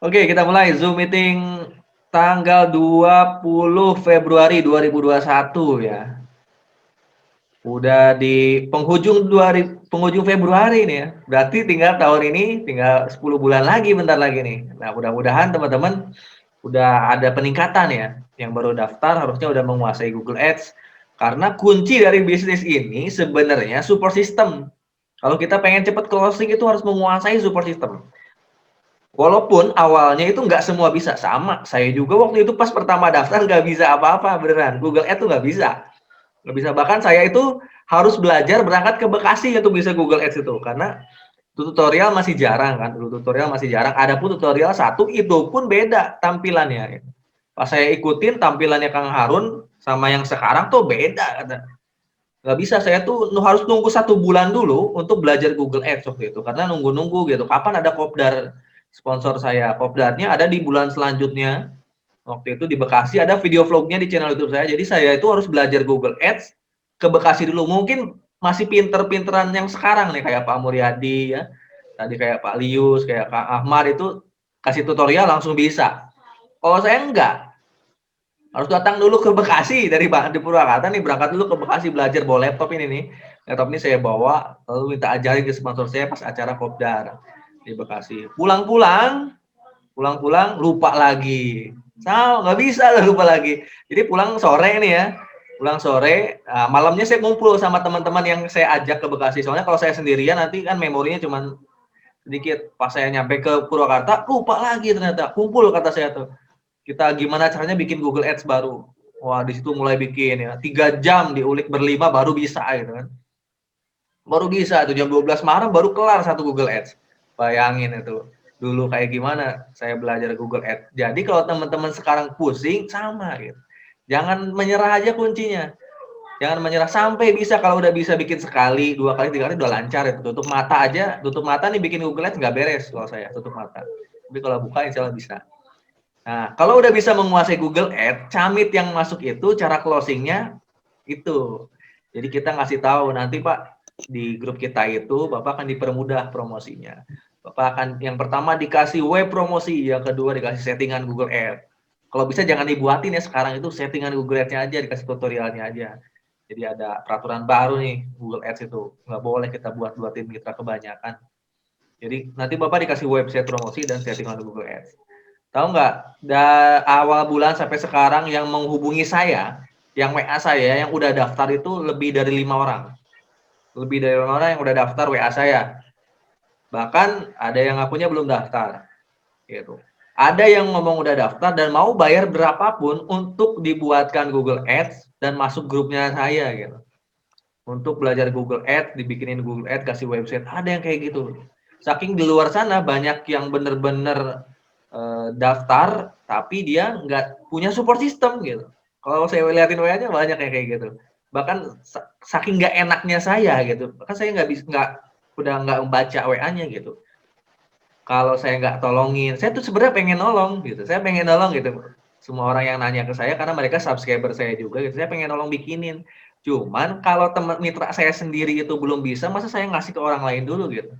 Oke, kita mulai Zoom meeting tanggal 20 Februari 2021 ya. Udah di penghujung Februari nih ya. Berarti tinggal tahun ini tinggal 10 bulan lagi, bentar lagi nih. Nah, mudah-mudahan teman-teman udah ada peningkatan ya. Yang baru daftar harusnya udah menguasai Google Ads. Karena kunci dari bisnis ini sebenarnya support system. Kalau kita pengen cepat closing itu harus menguasai support system. Walaupun awalnya itu nggak semua bisa, sama. Saya juga waktu itu pas pertama daftar nggak bisa apa-apa, beneran. Google Ads tuh nggak bisa. Nggak bisa, bahkan saya itu harus belajar berangkat ke Bekasi untuk bisa Google Ads itu. Karena tutorial masih jarang kan, dulu tutorial masih jarang. Ada pun tutorial satu, itu pun beda tampilannya. Pas saya ikutin tampilannya Kang Harun sama yang sekarang tuh beda. Nggak bisa, saya tuh harus nunggu 1 bulan dulu untuk belajar Google Ads waktu itu. Karena nunggu-nunggu gitu, kapan ada kopdar sponsor saya. Kopdarnya ada di bulan selanjutnya. Waktu itu di Bekasi ada video vlognya di channel YouTube saya. Jadi saya itu harus belajar Google Ads ke Bekasi dulu. Mungkin masih pinter-pinteran yang sekarang nih kayak Pak Muryadi ya. Tadi kayak Pak Lius, kayak Kak Ahmad itu kasih tutorial langsung bisa. Kalau saya enggak, harus datang dulu ke Bekasi dari di Purwakarta nih, berangkat dulu ke Bekasi belajar bawa laptop ini nih. Laptop ini saya bawa lalu minta ajarin ke sponsor saya pas acara Kopdar di Bekasi. Pulang-pulang lupa lagi. Nggak bisa lah, lupa lagi. Jadi pulang sore nih ya. Pulang sore, malamnya saya kumpul sama teman-teman yang saya ajak ke Bekasi. Soalnya kalau saya sendirian nanti kan memorinya cuma sedikit. Pas saya nyampe ke Purwakarta, lupa lagi ternyata. Kumpul kata saya tuh. Kita gimana caranya bikin Google Ads baru. Wah, di situ mulai bikin ya. 3 jam diulik berlima baru bisa gitu kan. Baru bisa tuh jam 12 malam baru kelar satu Google Ads. Bayangin itu. Dulu kayak gimana saya belajar Google Ads. Jadi kalau teman-teman sekarang pusing sama gitu. Jangan menyerah aja kuncinya. Jangan menyerah sampai bisa, kalau udah bisa bikin sekali, 2 kali, 3 kali udah lancar itu. Tutup mata aja, tutup mata nih bikin Google Ads nggak beres kalau saya tutup mata. Tapi kalau buka insya Allah bisa. Nah, kalau udah bisa menguasai Google Ads, camit yang masuk itu cara closingnya itu. Jadi kita ngasih tahu nanti Pak di grup kita itu Bapak akan dipermudah promosinya. Bapak akan yang pertama dikasih web promosi, yang kedua dikasih settingan Google Ads. Kalau bisa jangan dibuatin ya sekarang itu settingan Google Ads-nya aja, dikasih tutorialnya aja. Jadi ada peraturan baru nih Google Ads itu. Nggak boleh kita buatin mitra kebanyakan. Jadi nanti Bapak dikasih website promosi dan settingan Google Ads. Tahu nggak, awal bulan sampai sekarang yang menghubungi saya, yang WA saya, yang udah daftar itu lebih dari 5 orang. Lebih dari 5 orang yang udah daftar WA saya. Bahkan ada yang akunya belum daftar. Gitu. Ada yang ngomong udah daftar dan mau bayar berapapun untuk dibuatkan Google Ads dan masuk grupnya saya gitu. Untuk belajar Google Ads, dibikinin Google Ads, kasih website, ada yang kayak gitu. Saking di luar sana banyak yang bener-bener daftar tapi dia nggak punya support system gitu. Kalau saya liatin WA-nya banyak yang kayak gitu. Bahkan saking nggak enaknya saya gitu, bahkan saya udah nggak membaca WA-nya gitu. Kalau saya nggak tolongin, saya tuh sebenarnya pengen nolong gitu. Saya pengen nolong gitu. Semua orang yang nanya ke saya karena mereka subscriber saya juga gitu. Saya pengen nolong bikinin. Cuman kalau teman mitra saya sendiri itu belum bisa, masa saya ngasih ke orang lain dulu gitu.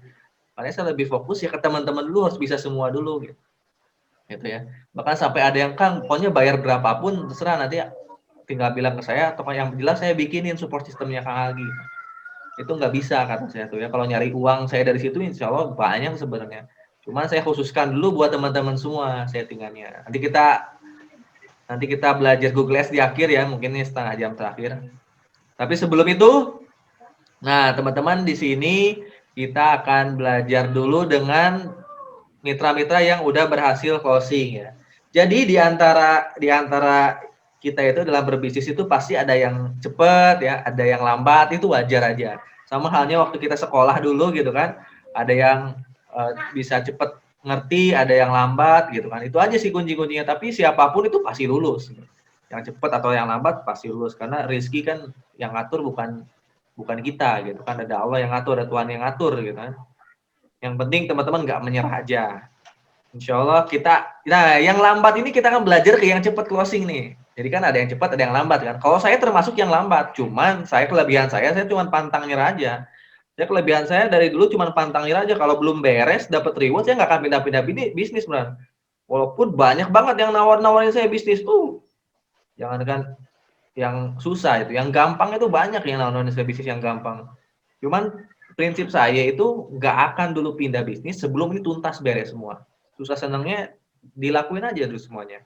Makanya saya lebih fokus ya ke teman-teman dulu, harus bisa semua dulu gitu. Gitu ya. Bahkan sampai ada yang Kang, pokoknya bayar berapapun terserah, nanti tinggal bilang ke saya atau yang jelas saya bikinin support sistemnya Kang Algi. Itu nggak bisa kata saya tuh ya. Kalau nyari uang saya dari situ insya Allah banyak sebenarnya. Cuman saya khususkan dulu buat teman-teman semua settingannya. Nanti kita belajar Google Ads di akhir ya, mungkin ini setengah jam terakhir. Tapi sebelum itu, nah teman-teman di sini kita akan belajar dulu dengan mitra-mitra yang udah berhasil closing ya. Jadi di antara kita itu dalam berbisnis itu pasti ada yang cepat ya, ada yang lambat, itu wajar aja. Sama halnya waktu kita sekolah dulu gitu kan, ada yang bisa cepat ngerti, ada yang lambat gitu kan. Itu aja sih kunci-kuncinya, tapi siapapun itu pasti lulus. Yang cepat atau yang lambat pasti lulus karena rezeki kan yang ngatur bukan bukan kita gitu kan, ada Allah yang ngatur, ada Tuhan yang ngatur gitu kan. Yang penting teman-teman nggak menyerah aja. Insya Allah nah yang lambat ini kita akan belajar ke yang cepat closing nih. Jadi kan ada yang cepat, ada yang lambat kan. Kalau saya termasuk yang lambat, cuman kelebihan saya cuma pantang nyerah aja. Ya kelebihan saya dari dulu cuma pantangin aja, kalau belum beres dapat reward saya nggak akan pindah-pindah bisnis, Bang. Walaupun banyak banget yang nawarin saya bisnis tuh. Jangankan yang susah itu, yang gampang itu banyak yang nawarin saya bisnis yang gampang. Cuman prinsip saya itu nggak akan dulu pindah bisnis sebelum ini tuntas beres semua. Susah senangnya dilakuin aja dulu semuanya.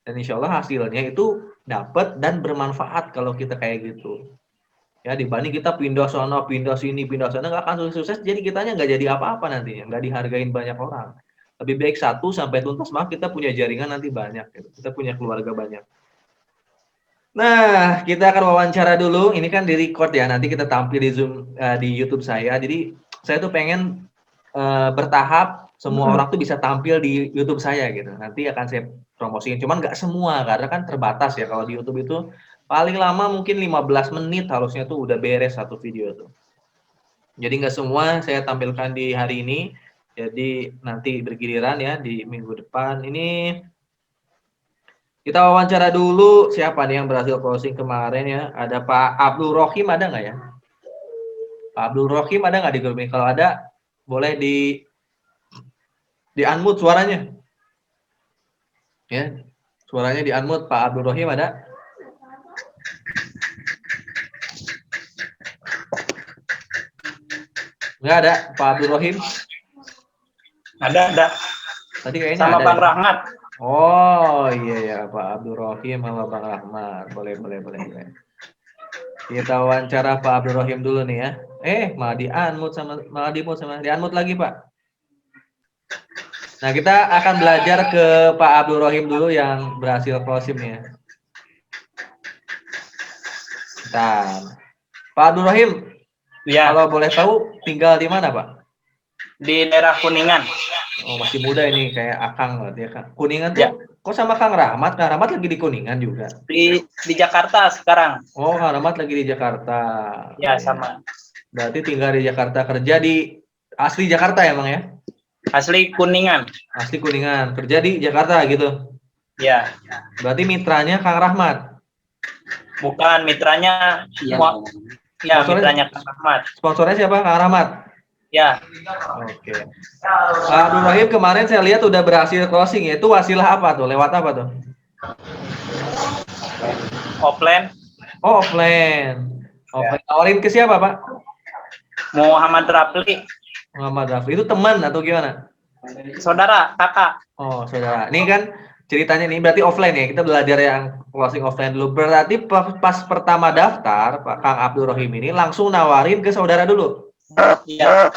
Dan insya Allah hasilnya itu dapat dan bermanfaat kalau kita kayak gitu. Ya dibanding kita pindah sana, pindah sini, pindah sana nggak akan sukses. Jadi kitanya nggak jadi apa-apa nantinya, nggak dihargain banyak orang. Lebih baik satu sampai tuntas, maka kita punya jaringan nanti banyak. Gitu. Kita punya keluarga banyak. Nah, kita akan wawancara dulu. Ini kan di record ya. Nanti kita tampil di Zoom di YouTube saya. Jadi saya tuh pengen bertahap semua orang tuh bisa tampil di YouTube saya gitu. Nanti akan saya promosiin. Cuman nggak semua karena kan terbatas ya. Kalau di YouTube itu paling lama mungkin 15 menit harusnya tuh udah beres satu video tuh. Jadi nggak semua saya tampilkan di hari ini. Jadi nanti bergiliran ya di minggu depan. Ini kita wawancara dulu siapa nih yang berhasil closing kemarin ya. Ada Pak Abdul Rohim, ada nggak ya? Pak Abdul Rohim ada nggak di grup ini? Kalau ada, boleh di unmute suaranya. Ya, suaranya di unmute. Pak Abdul Rohim ada? Nggak ada, Pak Abdul Rohim? Ada. Tadi kayaknya sama ada. Bang Rahmat. Oh iya ya, Pak Abdul Rohim sama Bang Rahmat. Boleh. Kita wawancara Pak Abdul Rohim dulu nih ya. Malah di unmute sama di unmute lagi, Pak. Nah, kita akan belajar ke Pak Abdul Rohim dulu yang berhasil closing nih ya. Bentar. Pak Abdul Rohim, Ya. Kalau boleh tahu tinggal di mana, Pak? Di daerah Kuningan. Oh, masih muda ini kayak Akang berarti ya, Kang. Kuningan tuh kok sama Kang Rahmat? Kang Rahmat lagi di Kuningan juga. Di Jakarta sekarang. Oh, Kang Rahmat lagi di Jakarta. Ya, sama. Berarti tinggal di Jakarta, kerja di asli Jakarta ya, Bang ya? Asli Kuningan. Asli Kuningan, kerja di Jakarta gitu. Ya. Berarti mitranya Kang Rahmat. Bukan mitranya. Ya, mitranya Kang Rahmat. Sponsornya siapa? Kang Rahmat. Ya. Oke. Pak Abdul Rahim kemarin saya lihat udah berhasil closing ya. Itu wasilah apa tuh? Lewat apa tuh? Offline. Oh, offline. Offline. Tawarin ke siapa, Pak? Muhammad Rafli. Muhammad Rafli. Itu teman atau gimana? Saudara, kakak. Oh, saudara. Ini kan ceritanya nih berarti offline ya. Kita belajar yang closing offline dulu. Berarti pas pertama daftar, Pak Kang Abdul Rahim ini langsung nawarin ke saudara dulu. Iya.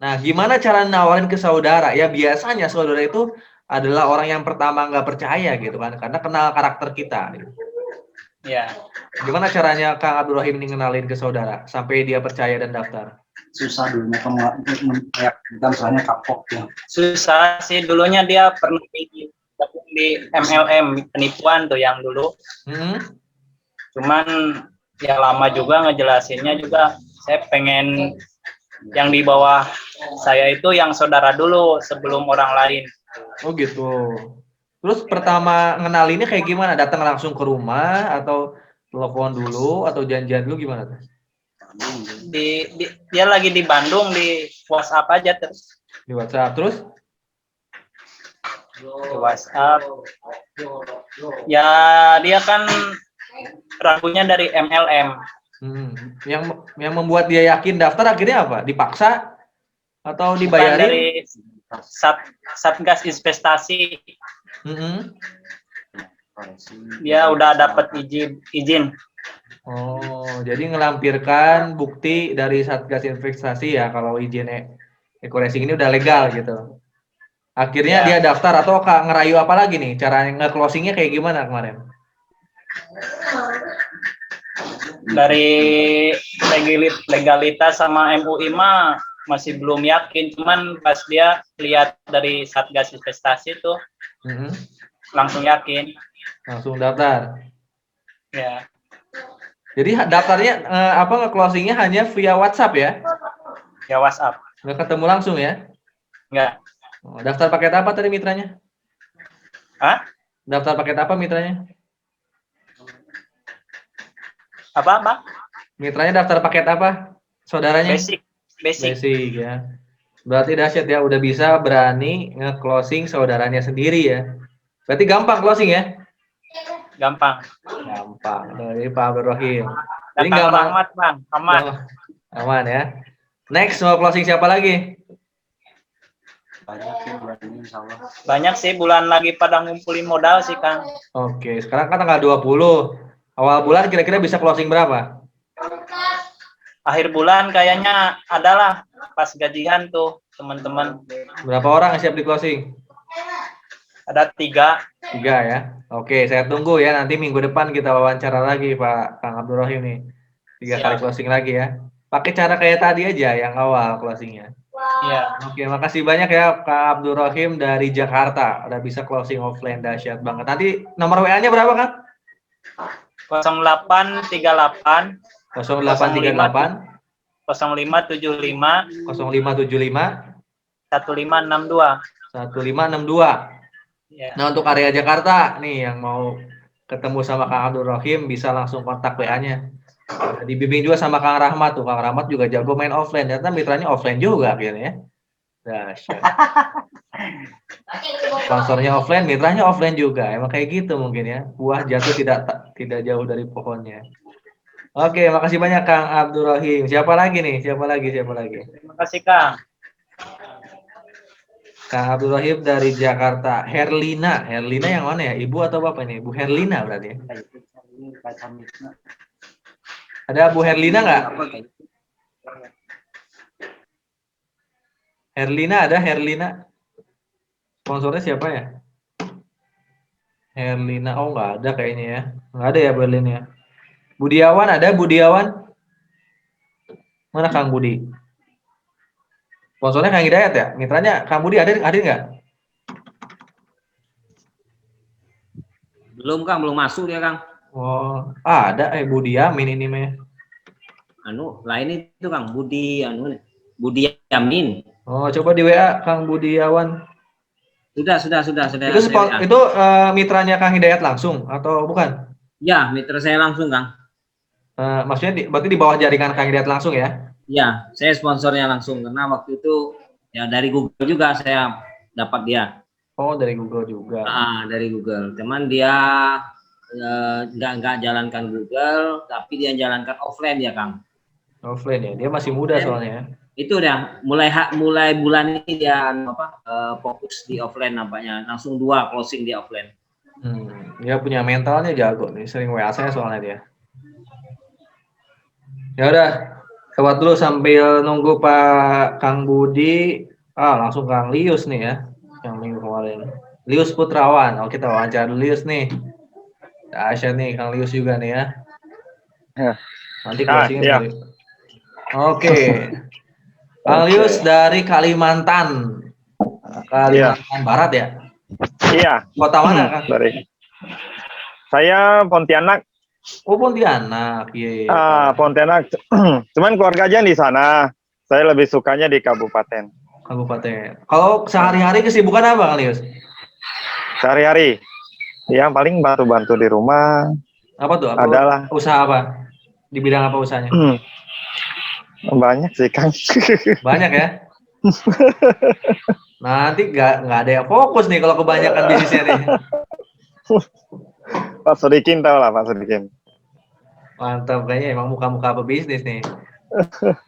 Nah, gimana cara nawarin ke saudara? Ya biasanya saudara itu adalah orang yang pertama nggak percaya gitu kan, karena kenal karakter kita. Gitu. Ya. Gimana caranya Kang Abdul Rahim ini ngenalin ke saudara sampai dia percaya dan daftar? Susah dulunya kayak kita misalnya kapok ya. Susah sih, dulunya dia pernah di MLM penipuan tuh yang dulu. Cuman ya lama juga ngejelasinnya juga. Saya pengen yang di bawah saya itu yang saudara dulu sebelum orang lain. Oh gitu. Terus pertama ngenalinnya kayak gimana? Datang langsung ke rumah atau telepon dulu atau janjian dulu gimana? Dia lagi di Bandung, di WhatsApp aja terus. Di WhatsApp terus? Di WhatsApp. Ya dia kan ragunya dari MLM. Yang membuat dia yakin daftar akhirnya apa? Dipaksa atau dibayarin? Bukan dari Satgas Investasi. Dia udah dapat izin. Oh, jadi ngelampirkan bukti dari Satgas Investasi ya kalau izin eco-racing ini udah legal gitu. Akhirnya dia daftar atau ngerayu apa lagi nih? Cara nge-closingnya kayak gimana kemarin? Dari legalitas sama MUI mah masih belum yakin, cuman pas dia lihat dari Satgas Investasi tuh langsung yakin. Langsung daftar. Ya. Jadi daftarnya nge-closingnya hanya via WhatsApp ya? Ya WhatsApp. Nggak ketemu langsung ya? Nggak. Daftar paket apa tadi mitranya? Hah? Daftar paket apa mitranya? Apa? Mitranya daftar paket apa? saudaranya? Basic. Basic ya. Berarti dahsyat ya, udah bisa berani nge-closing saudaranya sendiri ya. Berarti gampang closing ya? Gampang. Gampang. Dari Pak Abdul Rahim. Jadi Datang gampang. Rahmat, Bang. Aman. Aman ya. Next mau closing siapa lagi? Banyak sih bulan ini insya Allah. Banyak sih bulan lagi pada ngumpulin modal sih, Kang. Oke, sekarang kan tanggal 20. Awal bulan kira-kira bisa closing berapa? Akhir bulan kayaknya adalah pas gajian tuh teman-teman. Berapa orang yang siap di closing? Ada 3. 3 ya. Oke, saya tunggu ya. Nanti minggu depan kita wawancara lagi Pak Kang Abdul Rahim nih. 3 kali closing lagi ya. Pakai cara kayak tadi aja yang awal closingnya. Iya. Oke, makasih banyak ya Kak Abdul Rahim dari Jakarta. Udah bisa closing offline, dahsyat banget. Nanti nomor WA-nya berapa Kang? 0838 0838 0575 0575 1562. 1562. Ya. Nah, untuk area Jakarta nih yang mau ketemu sama Kang Abdul Rahim bisa langsung kontak WA-nya. Dibimbing juga sama Kang Rahmat tuh. Kang Rahmat juga jago main offline. Ternyata mitranya offline juga akhirnya ya. Dahsyat. Sponsornya offline, mitranya offline juga. Emang kayak gitu mungkin ya. Buah jatuh tidak jauh dari pohonnya. Oke, makasih banyak Kang Abdul Rahim. Siapa lagi nih? Siapa lagi? Terima kasih, Kang. Kang Abdul Rahim dari Jakarta. Herlina yang mana ya? Ibu atau bapak ini? Bu Herlina berarti ya? Ada Bu Herlina nggak? Herlina. Sponsornya siapa ya? Herlina. Oh, nggak ada kayaknya ya. Nggak ada ya Bu Herlina ya. Budiawan ada? Budiawan? Mana Kang Budi? Sponsornya Kang Hidayat ya? Mitranya Kang Budi ada nggak? Belum Kang, belum masuk dia Kang. Oh, ada Budi Yamin ini mah. Lain itu Kang, Budi Yamin. Oh, coba di WA Kang Budiawan. Sudah. Itu mitranya Kang Hidayat langsung atau bukan? Ya, mitra saya langsung Kang. Maksudnya berarti di bawah jaringan Kang Hidayat langsung ya? Ya, saya sponsornya langsung karena waktu itu ya dari Google juga saya dapat dia. Oh, dari Google juga. Dari Google. Cuman dia nggak jalankan Google, tapi dia jalankan offline ya Kang. Offline ya, dia masih muda soalnya. Itu udah mulai bulan ini dia fokus di offline nampaknya. Langsung 2 closing di offline. Dia punya mentalnya jago nih, sering WA saya soalnya dia. Ya udah. Lewat dulu sambil nunggu Pak Kang Budi. Langsung Kang Lius nih ya. Yang minggu kemarin. Lius Putrawan. Kita wawancara dulu Lius nih. Asyik nih Kang Lius juga nih ya. Nanti closingnya dari. Oke. Kang Lius dari Kalimantan. Kalimantan Barat ya? Iya. Kota mana Kang? Saya Pontianak. Oh, Pontianak. Iya. Pontianak. Cuman keluarga aja di sana. Saya lebih sukanya di kabupaten. Kalau sehari-hari kesibukan apa, Kang Lius? Sehari-hari, ya paling bantu-bantu di rumah. Apa tuh? Adalah. Usaha apa? Di bidang apa usahanya? Banyak sih, Kang. Banyak ya? Nanti nggak ada yang fokus nih kalau kebanyakan bisnisnya nih. Pak Sodikin tahu lah, Pak Sodikin. Mantap, kayaknya emang muka-muka pebisnis nih.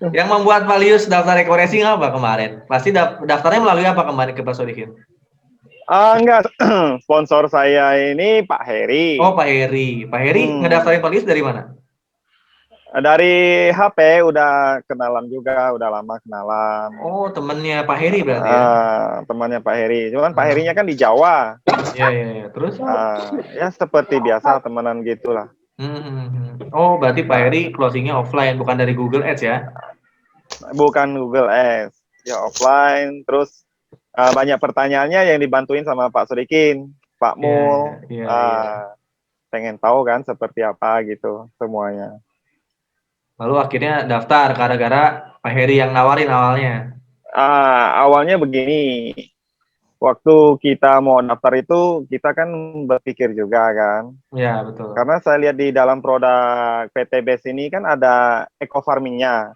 Yang membuat Pak Lius daftar Ekoracing apa kemarin? Pasti daftarnya melalui apa kemarin ke Pak Sodikin? Enggak, sponsor saya ini Pak Heri. Oh, Pak Heri. Pak Heri ngedaftarin Pak Lius dari mana? Dari HP, udah kenalan juga, udah lama kenalan. Oh, temennya Pak Heri berarti ya? Temannya Pak Heri. Cuman Pak Herinya kan di Jawa. Iya. Terus? Ya seperti biasa, temenan gitulah. Oh, berarti Pak Heri closingnya offline, bukan dari Google Ads ya? Bukan Google Ads, ya offline. Terus banyak pertanyaannya yang dibantuin sama Pak Sodikin, Pak Mul. Pengen tahu kan seperti apa gitu semuanya. Lalu akhirnya daftar gara-gara Pak Heri yang nawarin awalnya. Awalnya begini, waktu kita mau daftar itu kita kan berpikir juga kan. Ya, betul. Karena saya lihat di dalam produk PT BES ini kan ada eco farmingnya.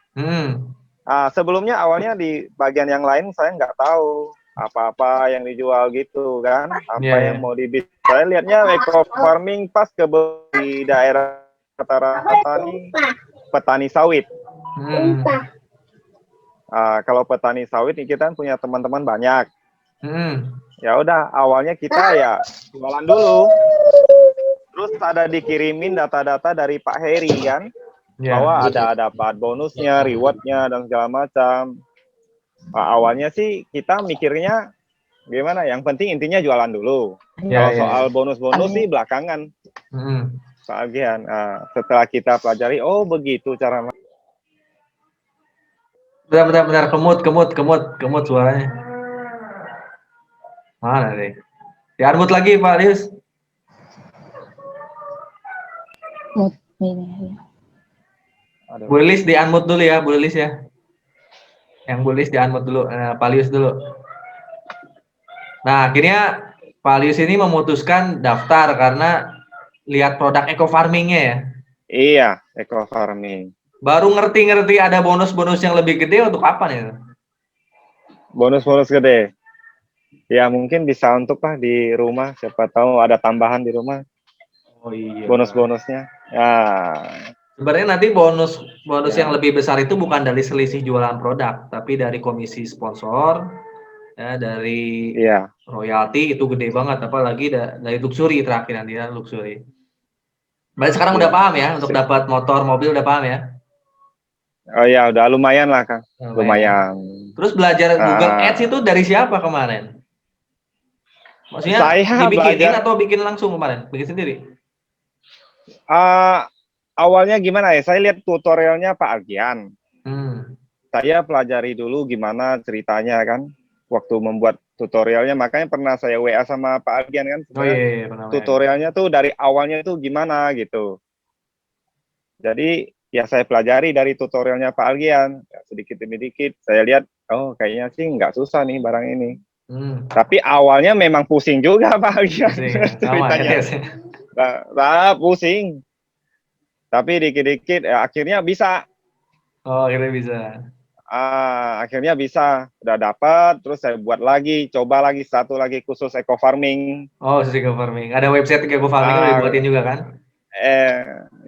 Sebelumnya awalnya di bagian yang lain saya nggak tahu apa-apa yang dijual gitu kan, apa yang mau dibisnis. Saya lihatnya eco farming pas di daerah rata-rata nih petani sawit. Kalau petani sawit kita punya teman-teman banyak. Ya udah, awalnya kita ya jualan dulu. Terus ada dikirimin data-data dari Pak Heri kan, bahwa ada dapat bonusnya, rewardnya dan segala macam. Awalnya sih kita mikirnya gimana? Yang penting intinya jualan dulu. Kalau soal bonus-bonus sih belakangan. Pak Agian. Setelah kita pelajari, oh begitu cara. Bentar, kemut suaranya. Mana deh? Dianmut lagi Pak Lius. Bu Lilis di-unmute dulu ya, Bu Lilis ya. Yang Bu Lilis di-unmute dulu, Pak Lius dulu. Nah, akhirnya Pak Lius ini memutuskan daftar karena lihat produk eco farmingnya ya. Iya, eco farming. Baru ngerti ada bonus-bonus yang lebih gede untuk apa nih? Bonus-bonus gede. Ya mungkin bisa untuk di rumah, siapa tahu ada tambahan di rumah. Oh iya. Bonus-bonusnya. Ya. Sebenarnya nanti bonus yang lebih besar itu bukan dari selisih jualan produk, tapi dari komisi sponsor, ya, dari royalti itu gede banget, apalagi dari luxury terakhir nanti ya, luxury. Berarti sekarang udah paham ya, untuk dapat motor, mobil udah paham ya? Oh ya, udah lumayan lah Kang. Lumayan. Terus belajar Google Ads itu dari siapa kemarin? Maksudnya saya dibikinin atau bikin langsung kemarin? Bikin sendiri? Awalnya gimana ya? Saya lihat tutorialnya Pak Agian. Saya pelajari dulu gimana ceritanya kan. Waktu membuat tutorialnya, makanya pernah saya WA sama Pak Agian kan. Tutorialnya tuh dari awalnya tuh gimana gitu. Jadi ya saya pelajari dari tutorialnya Pak Agian. Sedikit demi sedikit saya lihat, oh kayaknya sih nggak susah nih barang ini. Tapi awalnya memang pusing juga Pak Agian. Ceritanya. Pusing. Tapi dikit-dikit akhirnya bisa. Oh, akhirnya bisa. Akhirnya bisa. Udah dapat, terus saya buat lagi, coba lagi satu lagi khusus eco farming. Oh, khusus eco farming. Ada website eco farming udah dibuatin juga kan?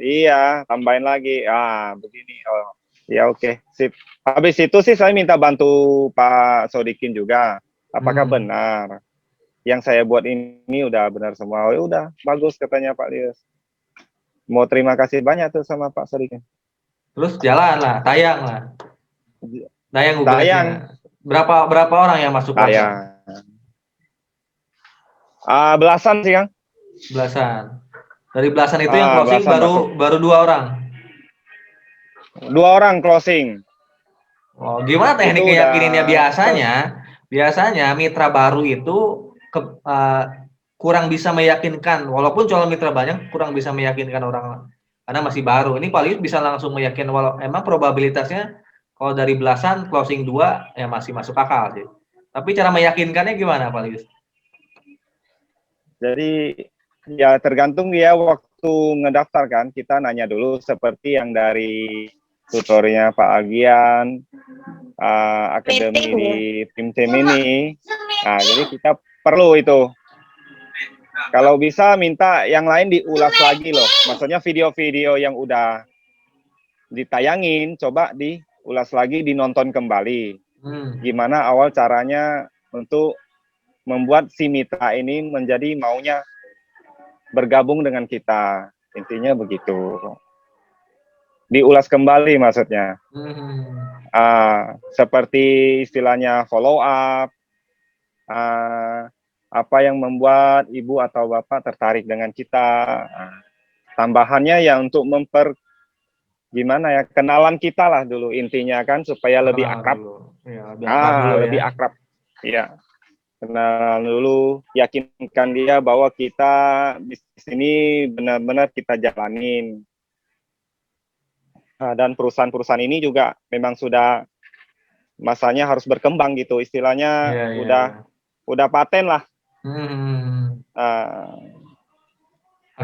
Iya, tambahin lagi. Begini. Oh, ya oke, sip. Habis itu sih saya minta bantu Pak Sodikin juga. Apakah benar yang saya buat ini udah benar semua? Oh, udah, bagus katanya Pak Lius. Mau terima kasih banyak tuh sama Pak Sodikin. Terus jalan lah, tayang lah. Tayang. Berapa orang yang masuk? Tayang. Belasan sih, Kang. Belasan. Dari belasan itu yang closing baru 2 orang. 2 orang closing. Oh, gimana teknik ngeyakininnya biasanya mitra baru itu kurang bisa meyakinkan, walaupun calon mitra banyak kurang bisa meyakinkan orang karena masih baru. Ini Pak Lius bisa langsung meyakinkan, walau emang probabilitasnya kalau dari belasan closing 2 ya masih masuk akal sih. Tapi cara meyakinkannya gimana Pak Lius? Jadi ya tergantung ya waktu ngedaftar kan, kita nanya dulu seperti yang dari tutorialnya Pak Agian, akademi di tim ini. Nah, jadi kita perlu itu. Kalau bisa minta yang lain diulas lagi loh. Maksudnya video-video yang udah ditayangin, coba diulas lagi, dinonton kembali. Gimana awal caranya untuk membuat si mitra ini menjadi maunya bergabung dengan kita. Intinya begitu. Diulas kembali maksudnya. Seperti istilahnya follow up. Apa yang membuat ibu atau bapak tertarik dengan kita. Tambahannya ya untuk gimana ya, kenalan kita lah dulu intinya kan, supaya lebih akrab. Lebih akrab. Ya. Kenalan dulu, yakinkan dia bahwa kita bisnis ini benar-benar kita jalanin. Dan perusahaan-perusahaan ini juga memang sudah masanya harus berkembang gitu, istilahnya udah udah paten lah. Hmm.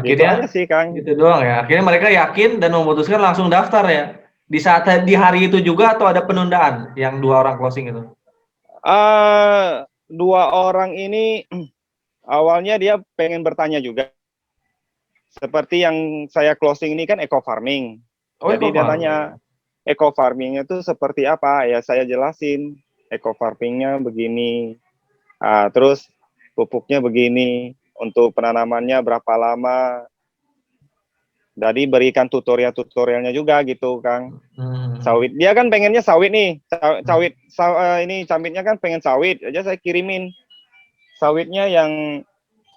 Gitu Akhirnya aja sih Kang. gitu doang ya. Akhirnya mereka yakin dan memutuskan langsung daftar ya. Di hari itu juga atau ada penundaan yang 2 orang closing itu? Dua orang ini awalnya dia pengen bertanya juga. Seperti yang saya closing ini kan eco farming. Oh, Jadi eco dia farming. nanya, eco farming itu seperti apa? Ya saya jelasin, eco farmingnya begini. Terus pupuknya begini, untuk penanamannya berapa lama. Jadi berikan tutorialnya juga gitu, Kang. Sawit, dia kan pengennya sawit nih, ini camitnya kan pengen sawit, aja saya kirimin sawitnya yang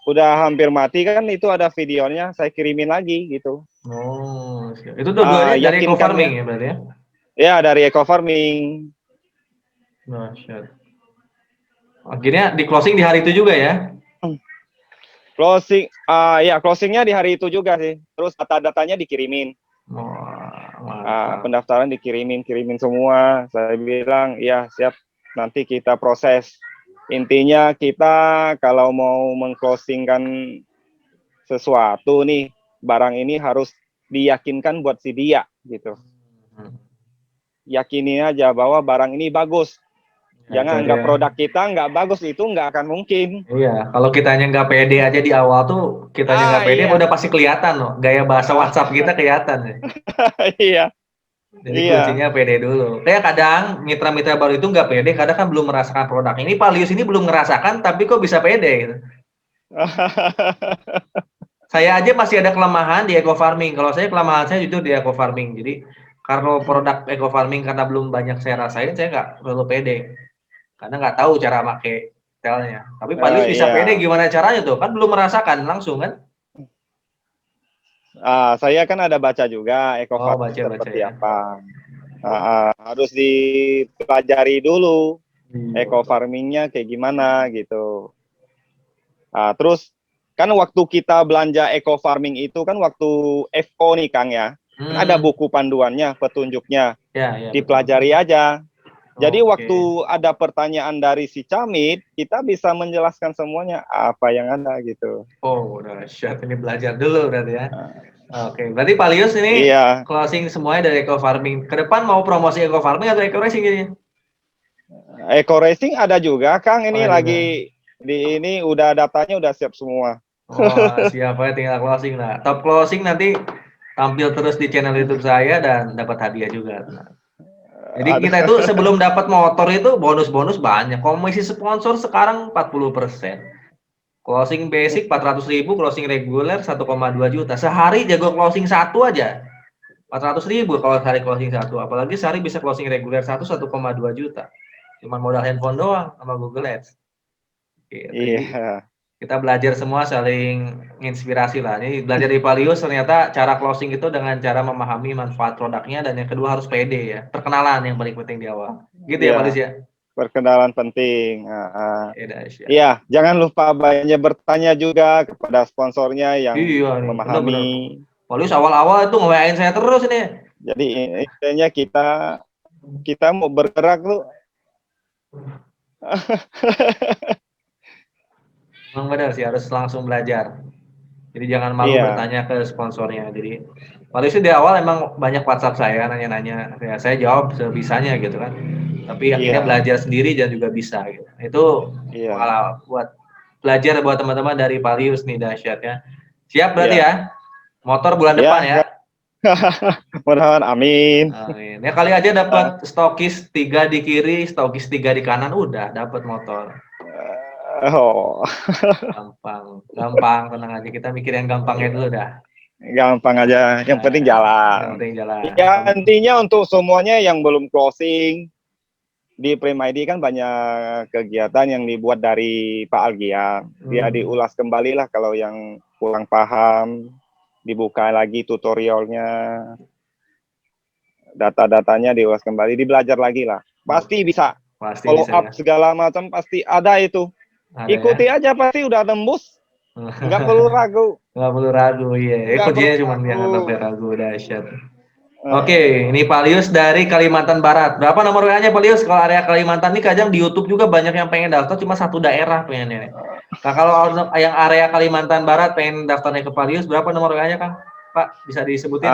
udah hampir mati kan, itu ada videonya, saya kirimin lagi gitu. Oh, itu dua-duanya dari eco farming ya berarti ya? Ya, dari eco farming. Dahsyat. Akhirnya di closing di hari itu juga ya? Closing, ya closingnya di hari itu juga sih. Terus data-datanya dikirimin. Pendaftaran kirimin semua. Saya bilang, ya siap, nanti kita proses. Intinya kita kalau mau mengclosingkan sesuatu nih, barang ini harus diyakinkan buat si dia gitu. Yakini aja bahwa barang ini bagus. Jangan anggap produk kita nggak bagus, itu nggak akan mungkin. Iya, kalau kitanya nggak pede aja di awal tuh, kitanya nggak pede, udah pasti kelihatan loh. Gaya bahasa WhatsApp kita kelihatan ya. Iya. Jadi kuncinya pede dulu. Kayak kadang mitra-mitra baru itu nggak pede, kadang kan belum merasakan produk. Ini Palius ini belum merasakan, tapi kok bisa pede gitu. Saya aja masih ada kelemahan di eco farming. Kalau saya kelemahan saya jujur di eco farming. Jadi kalau produk eco farming karena belum banyak saya rasain, saya nggak terlalu pede. Karena nggak tahu cara pakai telnya. Tapi Palius bisa pede gimana caranya tuh? Kan belum merasakan langsung kan? Saya kan ada baca juga eco farming seperti apa. Harus dipelajari dulu eco farmingnya kayak gimana gitu. Terus kan waktu kita belanja eco farming itu kan waktu FO nih Kang ya. Kan ada buku panduannya, petunjuknya. Dipelajari aja. Jadi waktu ada pertanyaan dari si Camit, kita bisa menjelaskan semuanya apa yang ada gitu. Oh, dahsyat, ini belajar dulu berarti ya. Oke, berarti Palius ini closing semuanya dari eco farming. Ke depan mau promosi eco farming atau eco racing jadinya? Eco racing ada juga, Kang. Ini lagi di ini udah datanya udah siap semua. Oh, siap ya, tinggal closing lah. Top closing nanti tampil terus di channel YouTube saya dan dapat hadiah juga. Jadi kita itu sebelum dapat motor itu bonus-bonus banyak. Komisi sponsor sekarang 40%. Closing basic 400.000, closing reguler 1,2 juta. Sehari jago closing satu aja 400.000 kalau sehari closing satu. Apalagi sehari bisa closing reguler 1,2 juta. Cuman modal handphone doang sama Google Ads. Iya. Kita belajar semua saling inspirasi lah. Ini belajar di Palius ternyata cara closing itu dengan cara memahami manfaat produknya, dan yang kedua harus pede ya. Perkenalan yang paling penting di awal. Gitu ya Palius ya? Perkenalan penting. Iya, jangan lupa banyak bertanya juga kepada sponsornya yang memahami. Palius awal-awal itu nge-WA-in saya terus ini. Jadi intinya kita mau bergerak tuh. Memang benar sih, harus langsung belajar. Jadi jangan malu bertanya ke sponsornya. Jadi Palius di awal emang banyak WhatsApp saya nanya-nanya, ya saya jawab sebisanya gitu kan. Tapi akhirnya belajar sendiri dan juga bisa gitu. Itu malah buat belajar buat teman-teman dari Palius nih, dahsyat ya. Siap berarti ya? Motor bulan depan ya. Mudah-mudahan, amin. Amin. Ya kali aja dapat stokis 3 di kiri, stokis 3 di kanan, udah dapat motor. Gampang, tenang aja, kita mikir yang gampangnya dulu dah. Gampang aja, yang penting jalan. Ya intinya untuk semuanya yang belum closing di Prime ID kan banyak kegiatan yang dibuat dari Pak Algian. Dia diulas kembali lah kalau yang kurang paham, dibuka lagi tutorialnya, data-datanya diulas kembali, dibelajar lagi lah. Pasti bisa. Follow up segala macam pasti ada itu. Ikuti aja pasti udah tembus. Nggak perlu ragu. Nggak perlu ragu, iya. Kuncinya cuma jangan sampai ragu, dahsyat. Oke, ini Pak Lius dari Kalimantan Barat. Berapa nomor WA-nya Pak Lius? Kalau area Kalimantan ini kadang di YouTube juga banyak yang pengen daftar, cuma satu daerah pengennya. Nah, kalau yang area Kalimantan Barat pengen daftarnya ke Pak Lius, berapa nomor WA-nya, Kang? Pak, bisa disebutin?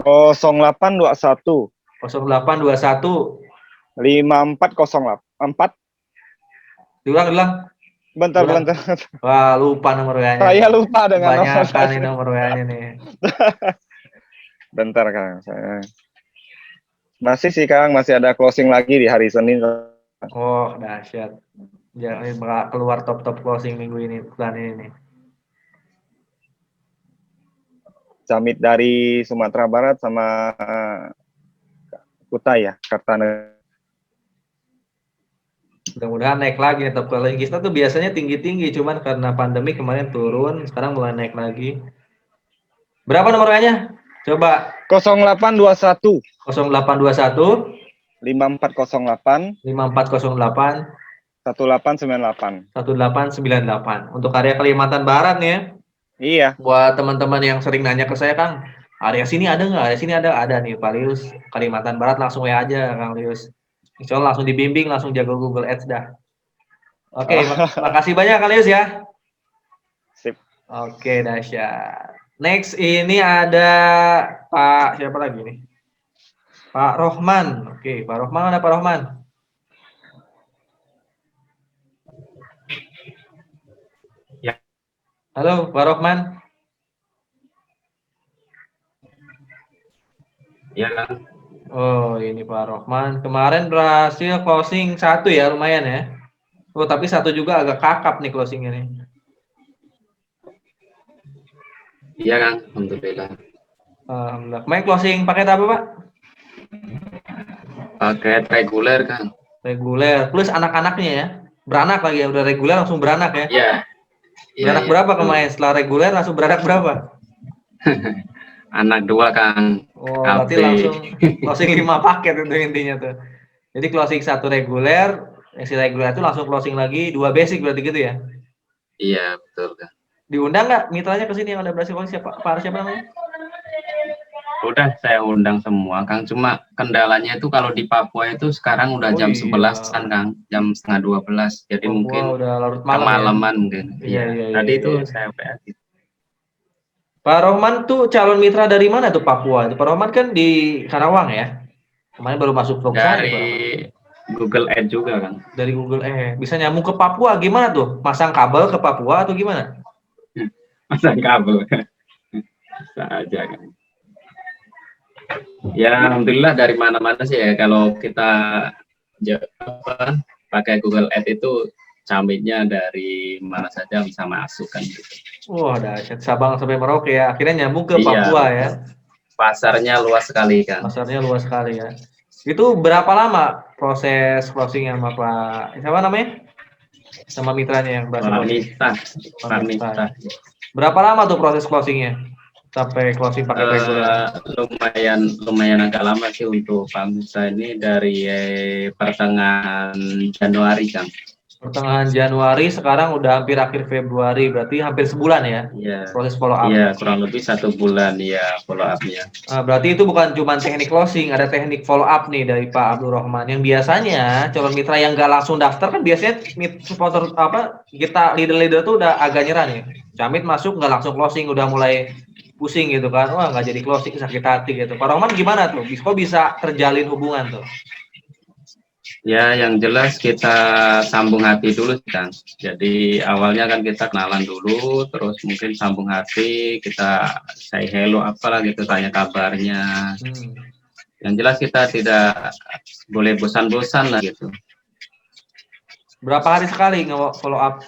0821 0821 5408 diulang. bentar. Wah, lupa nomor WA-nya. Saya lupa dengan nomor Banyak nih nomor WA-nya nih. Bentar Kang, saya masih sih Kang, masih ada closing lagi di hari Senin. Oh, dahsyat. Jangan bakal keluar top closing minggu ini, bulan ini nih. Jamit dari Sumatera Barat sama Kutai ya, Kartana. Mudah-mudahan naik lagi nih top closing kita tuh biasanya tinggi-tinggi, cuman karena pandemi kemarin turun, sekarang mulai naik lagi. Berapa nomor WA-nya? Coba 0821 0821 5408 5408 1898. 1898 untuk area Kalimantan Barat nih ya. Iya. Buat teman-teman yang sering nanya ke saya, Kang, area sini ada nggak? Area sini ada nih Pak Lius. Kalimantan Barat langsung WA aja Kang Lius. Insya Allah langsung dibimbing, langsung jago Google Ads dah. Oke, makasih banyak Kang Lius ya. Sip. Oke, dahsyat. Next ini ada Pak siapa lagi nih? Pak Rohman. Oke, Pak Rohman, ada Pak Rohman. Ya. Halo, Pak Rohman. Iya kan. Oh, ini Pak Rohman. Kemarin berhasil closing 1 ya, lumayan ya. Oh, tapi 1 juga agak kakap nih closingnya nih. Iya kan, alhamdulillah. Alhamdulillah. Kemarin closing paket apa, Pak? Paket reguler kan. Reguler. Plus anak-anaknya ya. Beranak lagi ya, udah reguler langsung beranak ya. Iya. Beranak berapa kemarin? Setelah reguler langsung beranak berapa? Anak 2 Kang. Oh, berarti langsung closing 5 paket itu intinya tuh. Jadi closing 1 reguler, yang si reguler itu langsung closing lagi 2 basic berarti gitu ya? Iya, betul kan. Diundang nggak mitranya ke sini yang udah berhasil closing siapa namanya? Udah saya undang semua Kang, cuma kendalanya itu kalau di Papua itu sekarang udah jam 11-an Kang, jam setengah 12. Jadi Papua mungkin udah larut malam kemalaman ya? mungkin. Iya. Tadi itu saya WA gitu. Pak Rohman tuh calon mitra dari mana tuh Papua? Pak Rohman kan di Karawang ya? Kemarin baru masuk vlog saya. Dari Google Ads juga Kang. Dari Google bisa nyambung ke Papua gimana tuh? Masang kabel ke Papua atau gimana? Masang kabel. Bisa aja kan. Ya alhamdulillah dari mana-mana sih ya, kalau kita pakai Google Ads itu camitnya dari mana saja bisa masuk kan gitu. Wah, dahsyat. Sabang sampai Merauke ya. Akhirnya nyambung ke Papua ya. Pasarnya luas sekali kan. Pasarnya luas sekali ya. Itu berapa lama proses closing sama Pak siapa namanya? Sama mitranya yang berhasil closing? Berapa lama tuh proses closingnya? Sampai closing pakai reguler? Lumayan agak lama sih untuk Pak Musa ini, dari pertengahan Januari kan. Pertengahan Januari, sekarang udah hampir akhir Februari, berarti hampir sebulan ya? Iya. Proses follow up. Iya, kurang lebih 1 bulan ya follow up-nya. Berarti itu bukan cuma teknik closing, ada teknik follow up nih dari Pak Abdul Rahman. Yang biasanya calon mitra yang nggak langsung daftar kan biasanya supporter kita leader tuh udah agak nyerah nih. Camit masuk nggak langsung closing, udah mulai pusing gitu kan, wah nggak jadi closing, sakit hati gitu. Pak Rahman gimana tuh? Kok bisa terjalin hubungan tuh? Ya, yang jelas kita sambung hati dulu kan. Jadi awalnya kan kita kenalan dulu, terus mungkin sambung hati, kita say hello apalah gitu, tanya kabarnya. Yang jelas kita tidak boleh bosan-bosan lah gitu. Berapa hari sekali nge-follow up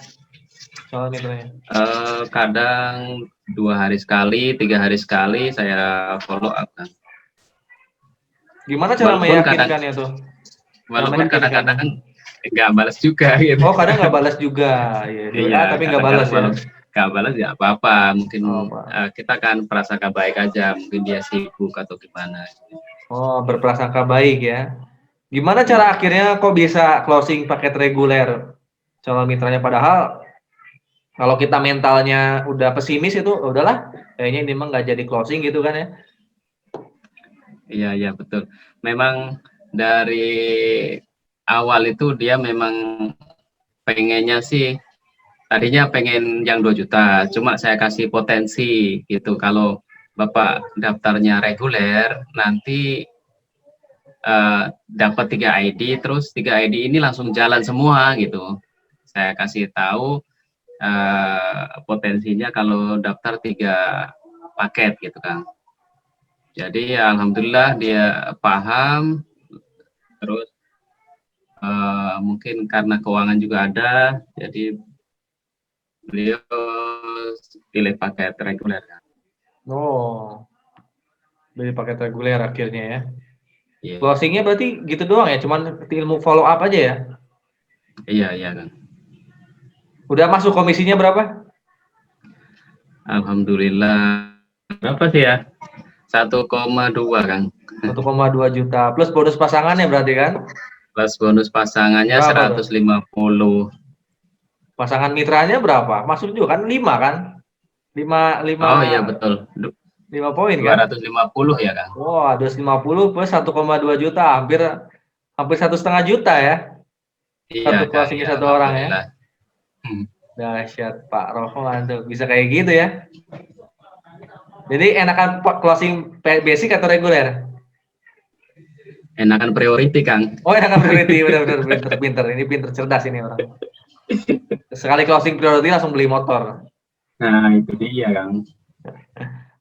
soal mitranya? Kadang 2 hari sekali, 3 hari sekali saya follow up kan. Gimana cara meyakinkannya tuh? Walaupun kadang-kadang nggak balas juga gitu. Oh, kadang nggak balas juga. Iya, tapi nggak balas ya. Nggak balas ya apa-apa. Mungkin kita kan prasangka baik aja. Mungkin dia sibuk atau gimana. Oh, berprasangka baik ya. Gimana cara akhirnya kok bisa closing paket reguler calon mitranya? Padahal kalau kita mentalnya udah pesimis itu udahlah. Kayaknya ini memang nggak jadi closing gitu kan ya. Iya betul. Memang dari awal itu dia memang pengennya sih, tadinya pengen yang 2 juta, cuma saya kasih potensi gitu. Kalau Bapak daftarnya reguler, nanti dapat 3 ID, terus 3 ID ini langsung jalan semua gitu. Saya kasih tahu potensinya kalau daftar 3 paket gitu kan. Jadi ya alhamdulillah dia paham, terus mungkin karena keuangan juga ada, jadi beliau pilih paket reguler. Oh, beli paket reguler akhirnya ya. Iya, Closingnya berarti gitu doang ya, cuman ilmu follow up aja ya. iya kan. Udah masuk komisinya berapa? Alhamdulillah berapa sih ya? 1,2 kan. 1,2 juta plus bonus pasangannya berarti kan? Plus bonus pasangannya Berapa 150. Pasangan mitranya berapa? Masuk juga kan? 5 kan? 5 Oh iya betul. 5 poin kan? 250 ya kan. Wah, 250 plus 1,2 juta, hampir 1,5 juta ya. Iya Satu kan. closingnya Ya, satu orang ya. alhamdulillah. Dahsyat Pak Rohman tuh, bisa kayak gitu ya. Jadi enakan closing basic atau reguler? Enakan priority Kang. Oh, enakan priority, benar-benar pinter. Ini pinter, cerdas ini orang. Sekali closing priority langsung beli motor. Nah itu dia Kang.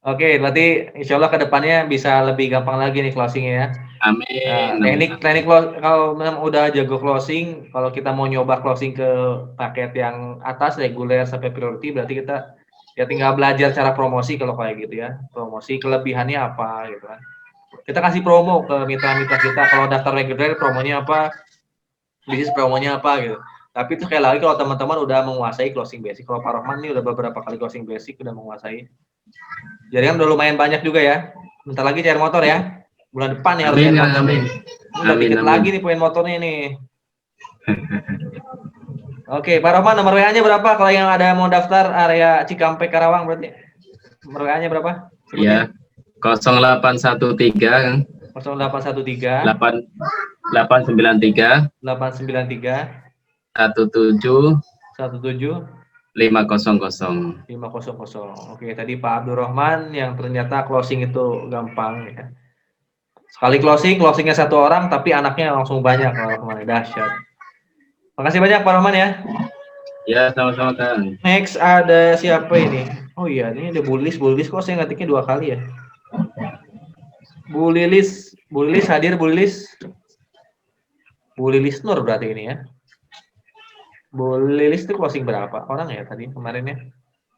Oke, berarti insya Allah kedepannya bisa lebih gampang lagi nih closingnya ya. Amin. Teknik kalau memang udah jago closing, kalau kita mau nyoba closing ke paket yang atas reguler sampai priority, berarti kita ya tinggal belajar cara promosi kalau kayak gitu ya. Promosi kelebihannya apa gitu kan. Kita kasih promo ke mitra-mitra kita, kalau daftar reguler promonya apa, bisnis promonya apa gitu. Tapi itu sekali lagi kalau teman-teman udah menguasai closing basic. Kalau Pak Rohman nih udah beberapa kali closing basic udah menguasai. Jadi kan udah lumayan banyak juga ya. Bentar lagi cari motor ya. Bulan depan nih harus cari motor. Amin. Udah dikit lagi nih poin motornya nih. Oke, Pak Rohman, nomor WA-nya berapa? Kalau yang ada mau daftar area Cikampek Karawang berarti. Nomor WA-nya berapa? Iya. 0813 0813 893 893 17 17 500. 500. Oke, tadi Pak Abdul Rahman yang ternyata closing itu gampang ya. Sekali closingnya satu orang tapi anaknya langsung banyak Pak Rahman, dahsyat. Makasih banyak Pak Rahman ya. Ya, sama-sama Kang. Next ada siapa ini? Oh iya, ini ada Bu Lilis kok saya ngetiknya 2 kali ya. Bu Lilis hadir Bu Lilis. Bu Lilis Nur berarti ini ya. Bu Lilis itu closing berapa orang ya tadi kemarinnya?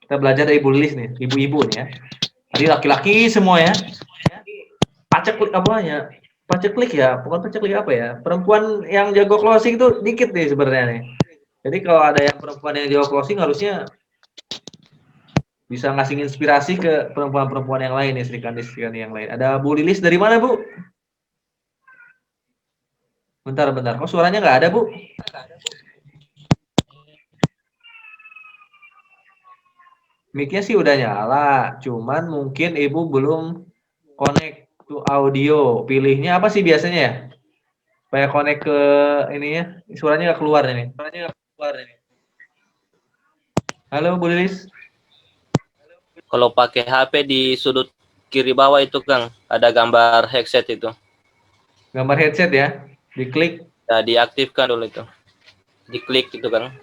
Kita belajar dari Bu Lilis nih, ibu-ibu nih ya. Tadi laki-laki semua ya. Paceklik apanya? Paceklik ya, bukan paceklik apa ya? Perempuan yang jago closing itu dikit nih sebenarnya nih. Jadi kalau ada yang perempuan yang jago closing harusnya bisa ngasih inspirasi ke perempuan-perempuan yang lain nih, Sri Kandi yang lain. Ada Bu Lilis dari mana, Bu? Bentar. Kok suaranya nggak ada, Bu? Mic-nya sih udah nyala, cuman mungkin Ibu belum connect to audio. Pilihnya apa sih biasanya ya? Supaya connect ke ininya, suaranya nggak keluar ini. Halo, Bu Lilis. Kalau pakai HP di sudut kiri bawah itu Kang, ada gambar headset itu. Gambar headset ya, diklik. Nah, diaktifkan dulu itu. Diklik gitu Kang.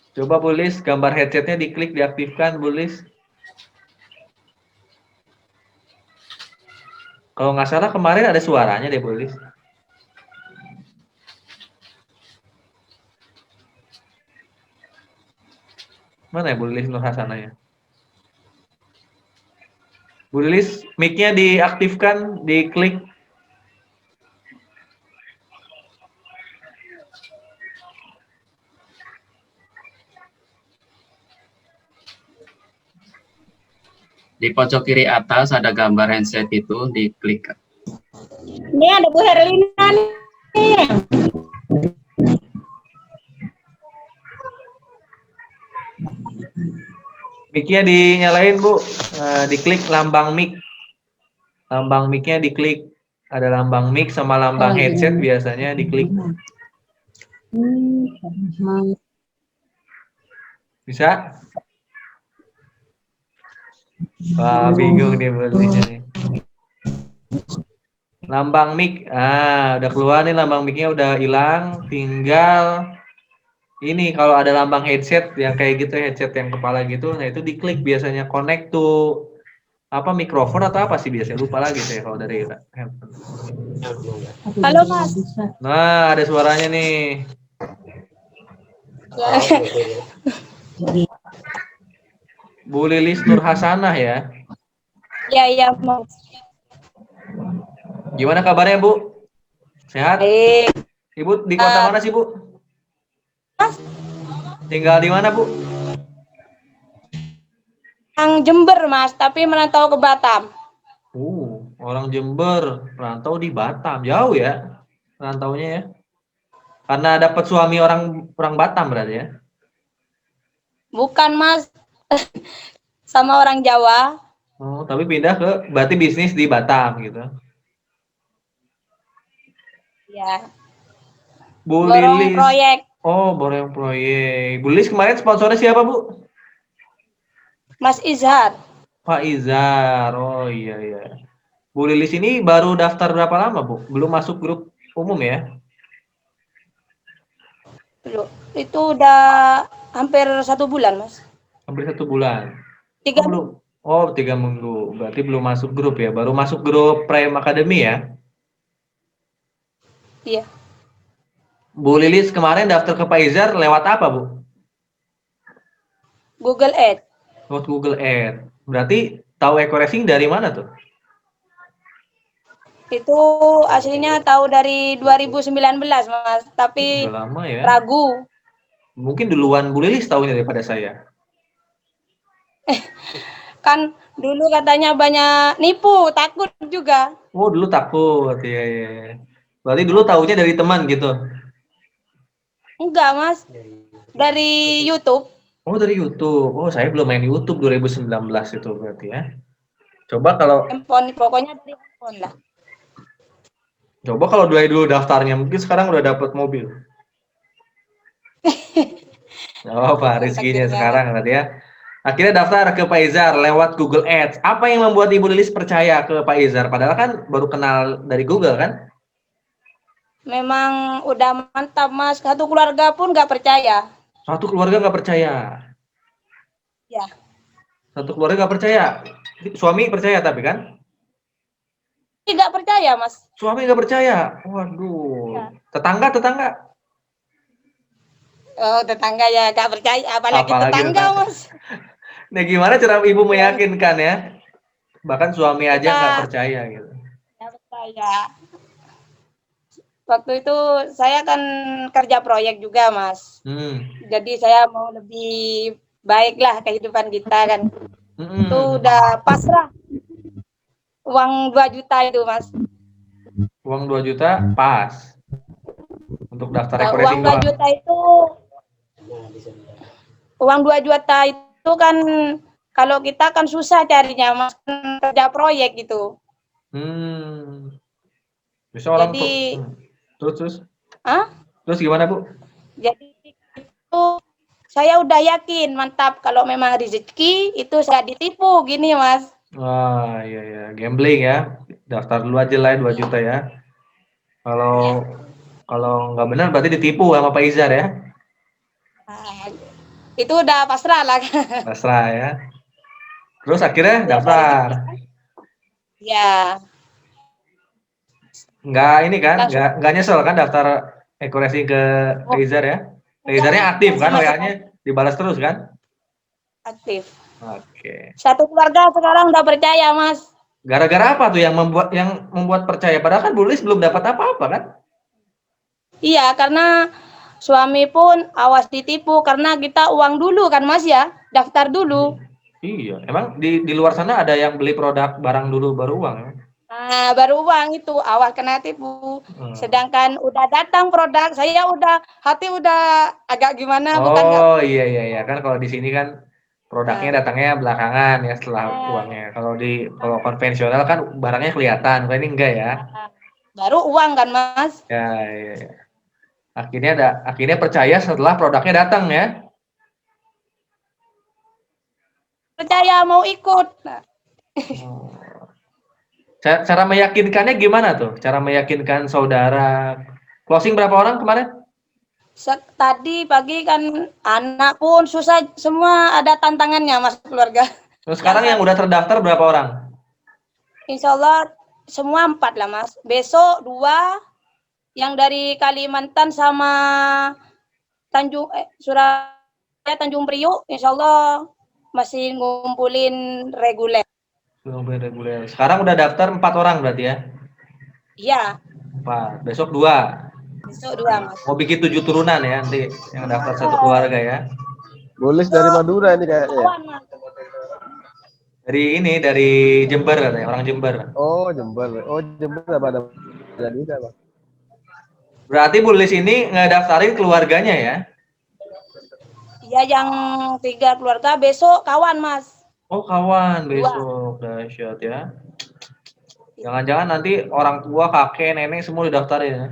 Coba Bu Lilis, gambar headsetnya diklik, diaktifkan Bu Lilis. Kalau nggak salah kemarin ada suaranya deh Bu Lilis. Mana ya Bu Lilis Nur Hasanah ya? Bu Lilis, mic-nya diaktifkan, diklik. Di pojok kiri atas ada gambar handset itu, diklik. Ini ada Bu Herlina nih. Mic-nya dinyalain Bu, diklik lambang mic. Lambang mic-nya diklik. Ada lambang mic sama lambang headset biasanya diklik. Bisa? Wah, bingung nih belinya nih. Lambang mic. Udah keluar nih lambang mic-nya udah hilang. Tinggal ini kalau ada lambang headset yang kayak gitu, headset yang kepala gitu, nah itu diklik biasanya connect to apa mikrofon atau apa sih biasanya, lupa lagi saya kalau dari handphone. Halo Mas. Nah, ada suaranya nih. Bu Lilis Nur Hasanah ya. Ya Mas. Gimana kabarnya Bu? Sehat? Baik. Ibu di kota mana sih Bu? Mas, Tinggal di mana Bu? yang Jember Mas, tapi merantau ke Batam. Orang Jember, rantau di Batam. Jauh ya rantaunya ya. Karena dapat suami orang Batam berarti ya. Bukan Mas, sama orang Jawa. Oh, tapi pindah ke berarti bisnis di Batam gitu. Ya. Bu Borong Lilis. proyek. Oh, borong proyek. Bu Lilis kemarin sponsornya siapa Bu? Mas Izhar. Pak Izhar. Oh iya iya. Bu Lilis ini baru daftar berapa lama Bu? Belum masuk grup umum ya? Itu udah hampir 1 bulan Mas. Hampir 1 bulan. 3 belum. Oh, 3 minggu. Berarti belum masuk grup ya? Baru masuk grup Prime Academy ya? Iya. Bu Lilis kemarin daftar ke Pak Izhar lewat apa Bu? Google Ads. Lewat Google Ads. Berarti tahu Eco Racing dari mana tuh? Itu aslinya tahu dari 2019 Mas, tapi Udah lama ya. ragu. Mungkin duluan Bu Lilis tahunya daripada saya. Kan dulu katanya banyak nipu, takut juga. Oh, dulu takut. Iya, iya. Berarti dulu tahunya dari teman gitu. Enggak Mas, dari YouTube. Oh, dari YouTube. Oh, saya belum main YouTube 2019 itu berarti ya. Coba kalau Pokoknya dari handphone lah. dari dulu daftarnya, mungkin sekarang udah dapat mobil. Oh, Pak rezekinya sekarang tadi ya. Akhirnya daftar ke Pak Izhar lewat Google Ads. Apa yang membuat Ibu Lilis percaya ke Pak Izhar? Padahal kan baru kenal dari Google kan? Memang udah mantap Mas, satu keluarga pun nggak percaya. Satu keluarga nggak percaya. Ya. Satu keluarga nggak percaya. Suami percaya tapi kan? Tidak percaya Mas. Suami nggak percaya. Waduh. Ya. Tetangga. Oh, tetangga ya nggak percaya, apalagi tetangga Mas. Nah, gimana cara Ibu meyakinkan ya? Bahkan suami aja nggak percaya gitu. Nggak percaya. Waktu itu saya kan kerja proyek juga Mas. Jadi saya mau lebih baik lah kehidupan kita kan. Itu udah pasrah. Uang 2 juta itu Mas. Uang 2 juta pas. Untuk daftar Eco Uang Racing 2 juta itu uang 2 juta itu kan kalau kita kan susah carinya Mas, kerja proyek gitu. Bisa orang Jadi terus. Hah? Terus gimana Bu? Jadi itu saya udah yakin mantap kalau memang rezeki itu saya ditipu gini Mas. Wah, iya gambling ya. Daftar dulu aja lah 2 juta ya. Kalau nggak benar berarti ditipu sama Pak Izhar ya. Itu udah pasrah lah. Pasrah ya. Terus akhirnya daftar. Ya. Nggak ini kan, nggak nyesel kan daftar Eco Racing ke Pak Izhar ya. Pak Izharnya aktif kan, WA-nya dibalas terus kan? Aktif. Oke. Satu keluarga sekarang udah percaya Mas. Gara-gara apa tuh yang membuat percaya? Padahal kan Bu Lilis belum dapat apa-apa kan? Iya, karena suami pun awas ditipu karena kita uang dulu kan Mas ya, daftar dulu. Iya, emang di luar sana ada yang beli produk barang dulu baru uang ya? Nah, baru uang itu awas kena tipu. Sedangkan udah datang produk, saya hati udah agak gimana. Oh iya kan kalau di sini kan Produknya datangnya belakangan ya setelah uangnya. Kalau konvensional kan barangnya kelihatan, kalau ini enggak ya. Baru uang kan, Mas? Ya, ya, ya. Akhirnya percaya setelah produknya datang ya. Percaya mau ikut. Nah. Oh. Cara meyakinkannya gimana tuh? Cara meyakinkan saudara. Closing berapa orang kemarin? Tadi pagi kan anak pun susah, semua ada tantangannya Mas keluarga. Terus sekarang yang udah terdaftar berapa orang? Insya Allah semua 4 lah Mas. Besok 2, yang dari Kalimantan sama Surabaya Tanjung Priuk, Insya Allah masih ngumpulin reguler. Sekarang udah daftar 4 orang berarti ya? Iya. 4. Besok 2. Besok 2 Mas. Mau bikin 7 turunan ya nanti yang daftar satu keluarga ya? Bolis dari Madura ini kayaknya. Dari Jember katanya, orang Jember. Oh, Jember. Oh, Jember ada jadi Bang. Berarti Bu Lilis ini ngedaftarin keluarganya ya? Iya, yang 3 keluarga, besok kawan Mas. Oh, kawan besok. Dahsyat ya. Jangan-jangan nanti orang tua, kakek, nenek semua didaftarin ya?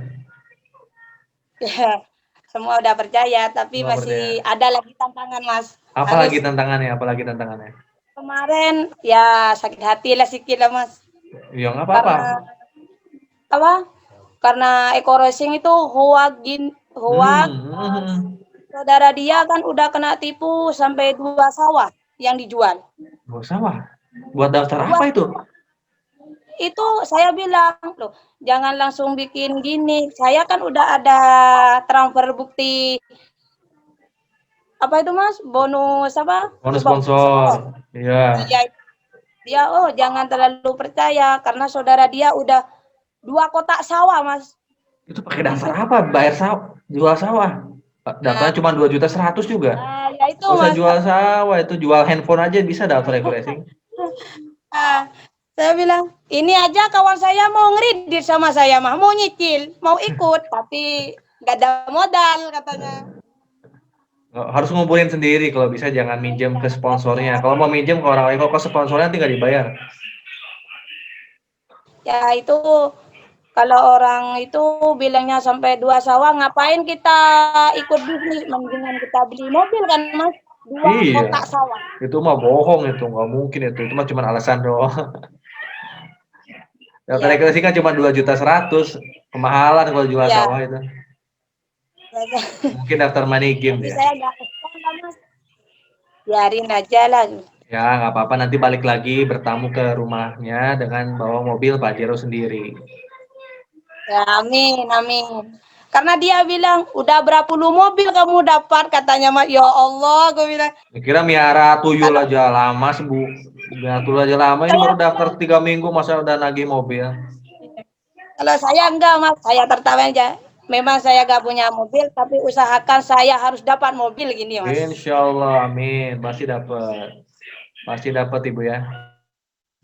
Ya, semua udah percaya, tapi semua masih percaya. Ada lagi tantangan Mas. Apalagi tantangannya? Kemarin ya sakit hati lah sedikit lah Mas. Ya nggak apa-apa. Karena Eko Racing itu hoak. Saudara dia kan udah kena tipu sampai 2 sawah yang dijual. 2 sawah? Buat daftar apa itu? Itu saya bilang, loh, jangan langsung bikin gini. Saya kan udah ada transfer bukti. Apa itu Mas? Bonus apa? Bonus sponsor. Iya. Dia jangan terlalu percaya karena saudara dia udah 2 kotak sawah, Mas. Itu pakai daftar apa? Bayar sawah, jual sawah. Daftarnya cuma 2.100.000 juga. Ya itu Mas. Jual sawah, itu jual handphone aja bisa daftar Eko Racing. Saya bilang, ini aja kawan saya mau ngeridit sama saya mah, mau nyicil, mau ikut, tapi nggak ada modal katanya. Harus ngumpulin sendiri, kalau bisa jangan minjem ke sponsornya. Kalau mau minjem ke orang lain, kalau ke sponsornya nanti nggak dibayar. Ya itu, kalau orang itu bilangnya sampai 2 sawah, ngapain kita ikut bisnis, mendingan kita beli mobil kan Mas, 2 kotak sawah. Itu mah bohong, itu nggak mungkin itu mah cuma alasan doang. Daftar Eko Racing kan cuma 2.100.000, kemahalan kalau jual sawah itu. Mungkin daftar money game ya. Saya nggak Mas. Biarin aja lah. Ya nggak apa-apa, nanti balik lagi bertamu ke rumahnya dengan bawa mobil Pajero sendiri. Ya amin. Karena dia bilang udah berapa puluh mobil kamu dapat katanya Mas. Ya Allah, gue bilang. Kira miara tuyul aja lama miara tuyul aja lama, ini baru daftar 3 minggu masa udah nagih mobil. Kalau saya enggak Mas, saya tertawa aja. Memang saya gak punya mobil, tapi usahakan saya harus dapat mobil gini Mas. Insya Allah, amin. Pasti dapat Ibu ya.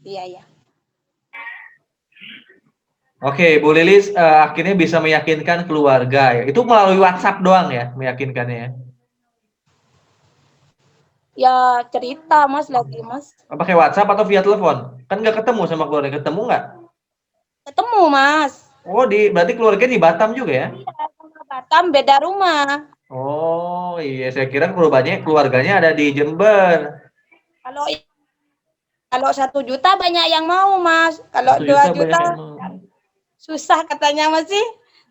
Iya. Oke, Bu Lilis akhirnya bisa meyakinkan keluarga ya. Itu melalui WhatsApp doang ya meyakinkannya ya? Ya cerita Mas lagi Mas. Pakai WhatsApp atau via telepon? Kan nggak ketemu sama keluarga, ketemu nggak? Ketemu Mas. Oh, berarti keluarga di Batam juga ya? Iya, sama Batam beda rumah. Oh iya, saya kira keluarganya ada di Jember. Kalau 1 juta banyak yang mau Mas. Kalau 2 juta susah katanya masih.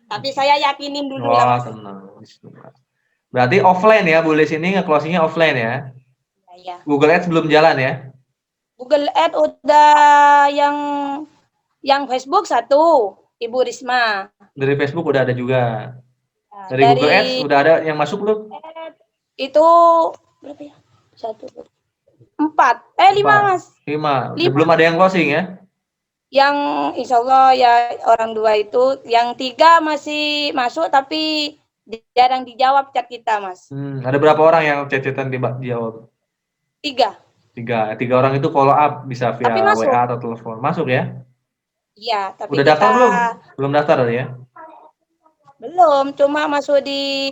Tapi saya yakinin dulu lah. Mas. Tenang. Berarti offline ya, Bu Lilis ini nge-closingnya offline ya? Iya. Google Ads belum jalan ya? Google Ads udah yang Facebook 1, Ibu Risma. Dari Facebook udah ada juga. Dari Google Ads udah ada yang masuk belum? Itu berapa ya? 4. 5 Mas. 5. Belum ada yang closing ya? Yang insya Allah ya orang 2 itu, yang 3 masih masuk tapi jarang dijawab chat kita Mas. Ada berapa orang yang chat-chatan dijawab? 3 orang itu follow up bisa via WA atau telepon. Masuk ya? Iya, tapi udah daftar belum? Belum daftar ya? Belum, cuma masuk di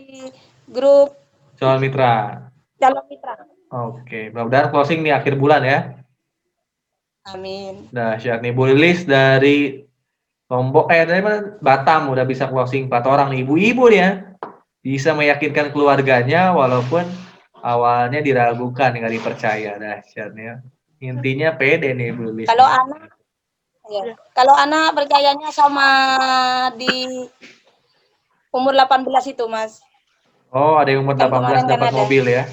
grup Calon Mitra. calon mitra. Oke, mudah-mudahan closing nih akhir bulan ya. Amin. Dahsyat nih, Bu Lilis dari Lombok, dari mana? Batam udah bisa closing 4 orang nih, ibu-ibu nih ya. Bisa meyakinkan keluarganya walaupun awalnya diragukan, nggak dipercaya. Dahsyat nih ya. Intinya pede nih Bu Lilis. Kalau anak, ya. Kalau anak percayanya sama di umur 18 itu, Mas. Oh, ada yang umur Kan 18 kemarin dapat kan ada. mobil ya?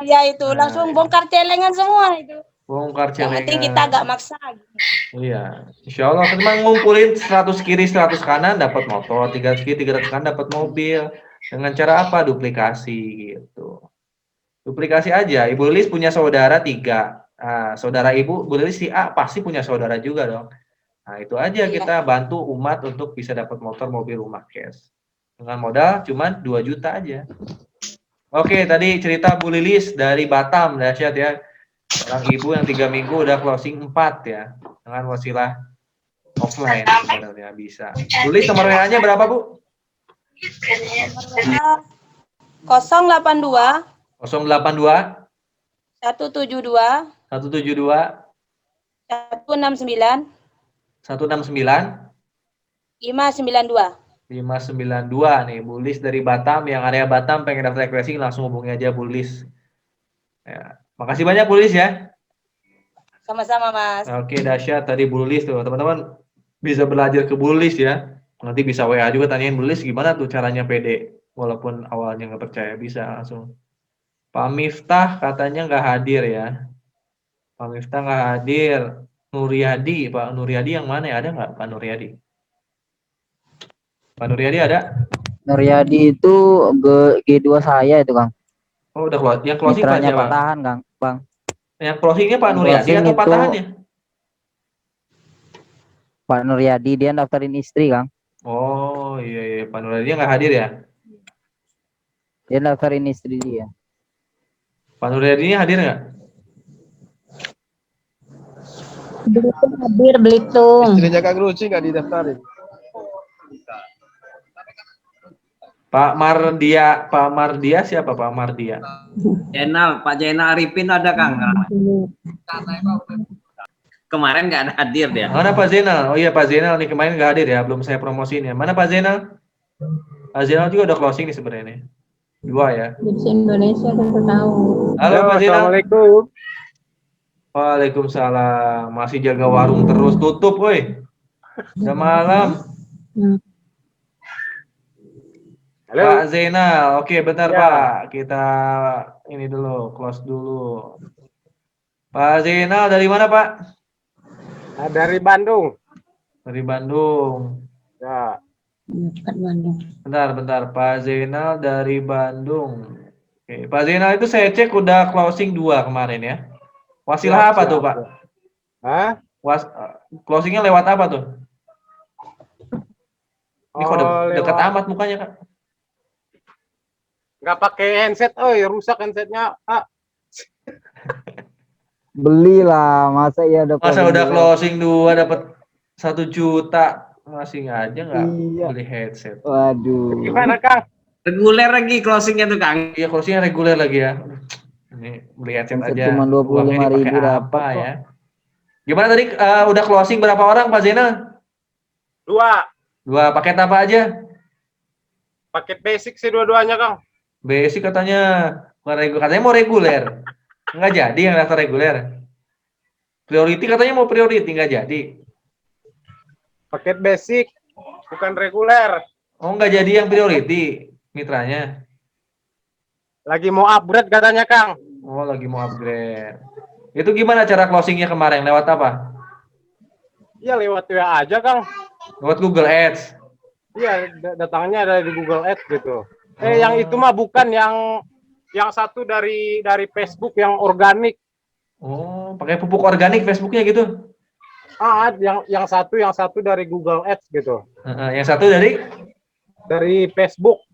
Ya itu langsung bongkar celengan semua itu. Bongkar Yang penting celengan. kita agak maksa. Gitu. Iya, insya Allah memang ngumpulin 100 kiri 100 kanan dapat motor, 300 kiri 300 kanan dapat mobil. Dengan cara apa? Duplikasi gitu. Duplikasi aja. Ibu Lilis punya saudara 3. Nah, saudara ibu, Bu Lilis si A pasti punya saudara juga dong. Nah, itu aja kita bantu umat untuk bisa dapat motor, mobil, rumah cash. Dengan modal cuman 2 juta aja. Oke, tadi cerita Bu Lilis dari Batam, dahsyat ya. Orang ibu yang 3 minggu udah closing 4 ya. Dengan wasilah offline sebenarnya bisa. Bu Lilis nomor WA-nya berapa, Bu? 082 082 172 172 169 169 592. 592 nih, Bu Lilis dari Batam. Yang area Batam pengen daftar racing langsung hubungi aja Bu Lilis. Ya. Makasih banyak Bu Lilis ya. Sama-sama, Mas. Oke, dahsyat tadi Bu Lilis tuh. Teman-teman bisa belajar ke Bu Lilis ya. Nanti bisa WA juga tanyain Bu Lilis gimana tuh caranya pede. Walaupun awalnya nggak percaya, bisa langsung. Pak Miftah katanya nggak hadir ya. Pak Miftah nggak hadir. Nuryadi, Pak Nuryadi yang mana ya? Ada nggak Pak Nuryadi? Pak Nuryadi ada? Nuryadi itu G2 saya itu, Kang. Oh, udah keluar. Yang closing Pak Mitranya siapa? Pak Tahan, Kang. Bang. Yang closingnya Pak Nuryadi atau Pak Tahan ya? Pak Nuryadi, dia daftarin istri, Kang. Oh, iya. Pak Nuryadi nggak hadir ya? Dia daftarin istri dia. Pak Nuryadi hadir nggak? Belitung hadir, Belitung. Istrinya Kang Ruci nggak didaftarin. Pak Mardia siapa Pak Mardia? Pak Jainal Arifin ada, Kang. Kemarin nggak ada hadir dia. Mana Pak Zainal? Oh iya Pak Zainal nih kemarin nggak hadir ya, belum saya promosiin ya. Mana Pak Zainal? Pak Zainal juga udah closing nih sebenarnya. 2 ya. Di Indonesia kita tahu. Halo Pak Zainal. Assalamualaikum. Waalaikumsalam. Masih jaga warung terus, tutup woi. Udah malam. Halo. Pak Zainal, oke bentar ya. Pak, kita ini dulu, close dulu. Pak Zainal dari mana Pak? Dari Bandung. Dari Bandung. Ya. Bentar, Pak Zainal dari Bandung. Oke, Pak Zainal itu saya cek udah closing 2 kemarin ya. Wasilah apa tuh Pak? Hah? Closingnya lewat apa tuh? Ini kok dekat amat mukanya Kak. Nggak pakai handset, rusak handsetnya. Belilah, masa iya ada. Masa udah closing 2 dapat 1 juta masih aja nggak beli headset. Waduh. Gimana Kang? Reguler lagi closingnya tuh, Kang. Iya, closingnya reguler lagi ya. Ini beli headset aja. Cuma 25.000 apa ya? Gimana tadi udah closing berapa orang Pak Zainal? 2. Paket apa aja? Paket basic sih dua-duanya Kang. Basic katanya mau reguler. Nggak jadi yang daftar reguler. Priority katanya mau priority, nggak jadi. Paket basic, bukan reguler. Oh, nggak jadi yang priority mitranya. Lagi mau upgrade katanya Kang. Oh, lagi mau upgrade. Itu gimana cara closingnya kemarin? Lewat apa? Iya, lewat WA aja Kang. Lewat Google Ads. Iya, datangnya ada di Google Ads gitu. Yang itu mah bukan yang satu dari Facebook yang organik. Oh, pakai pupuk organik Facebooknya gitu? Yang satu dari Google Ads gitu. Yang satu dari Facebook.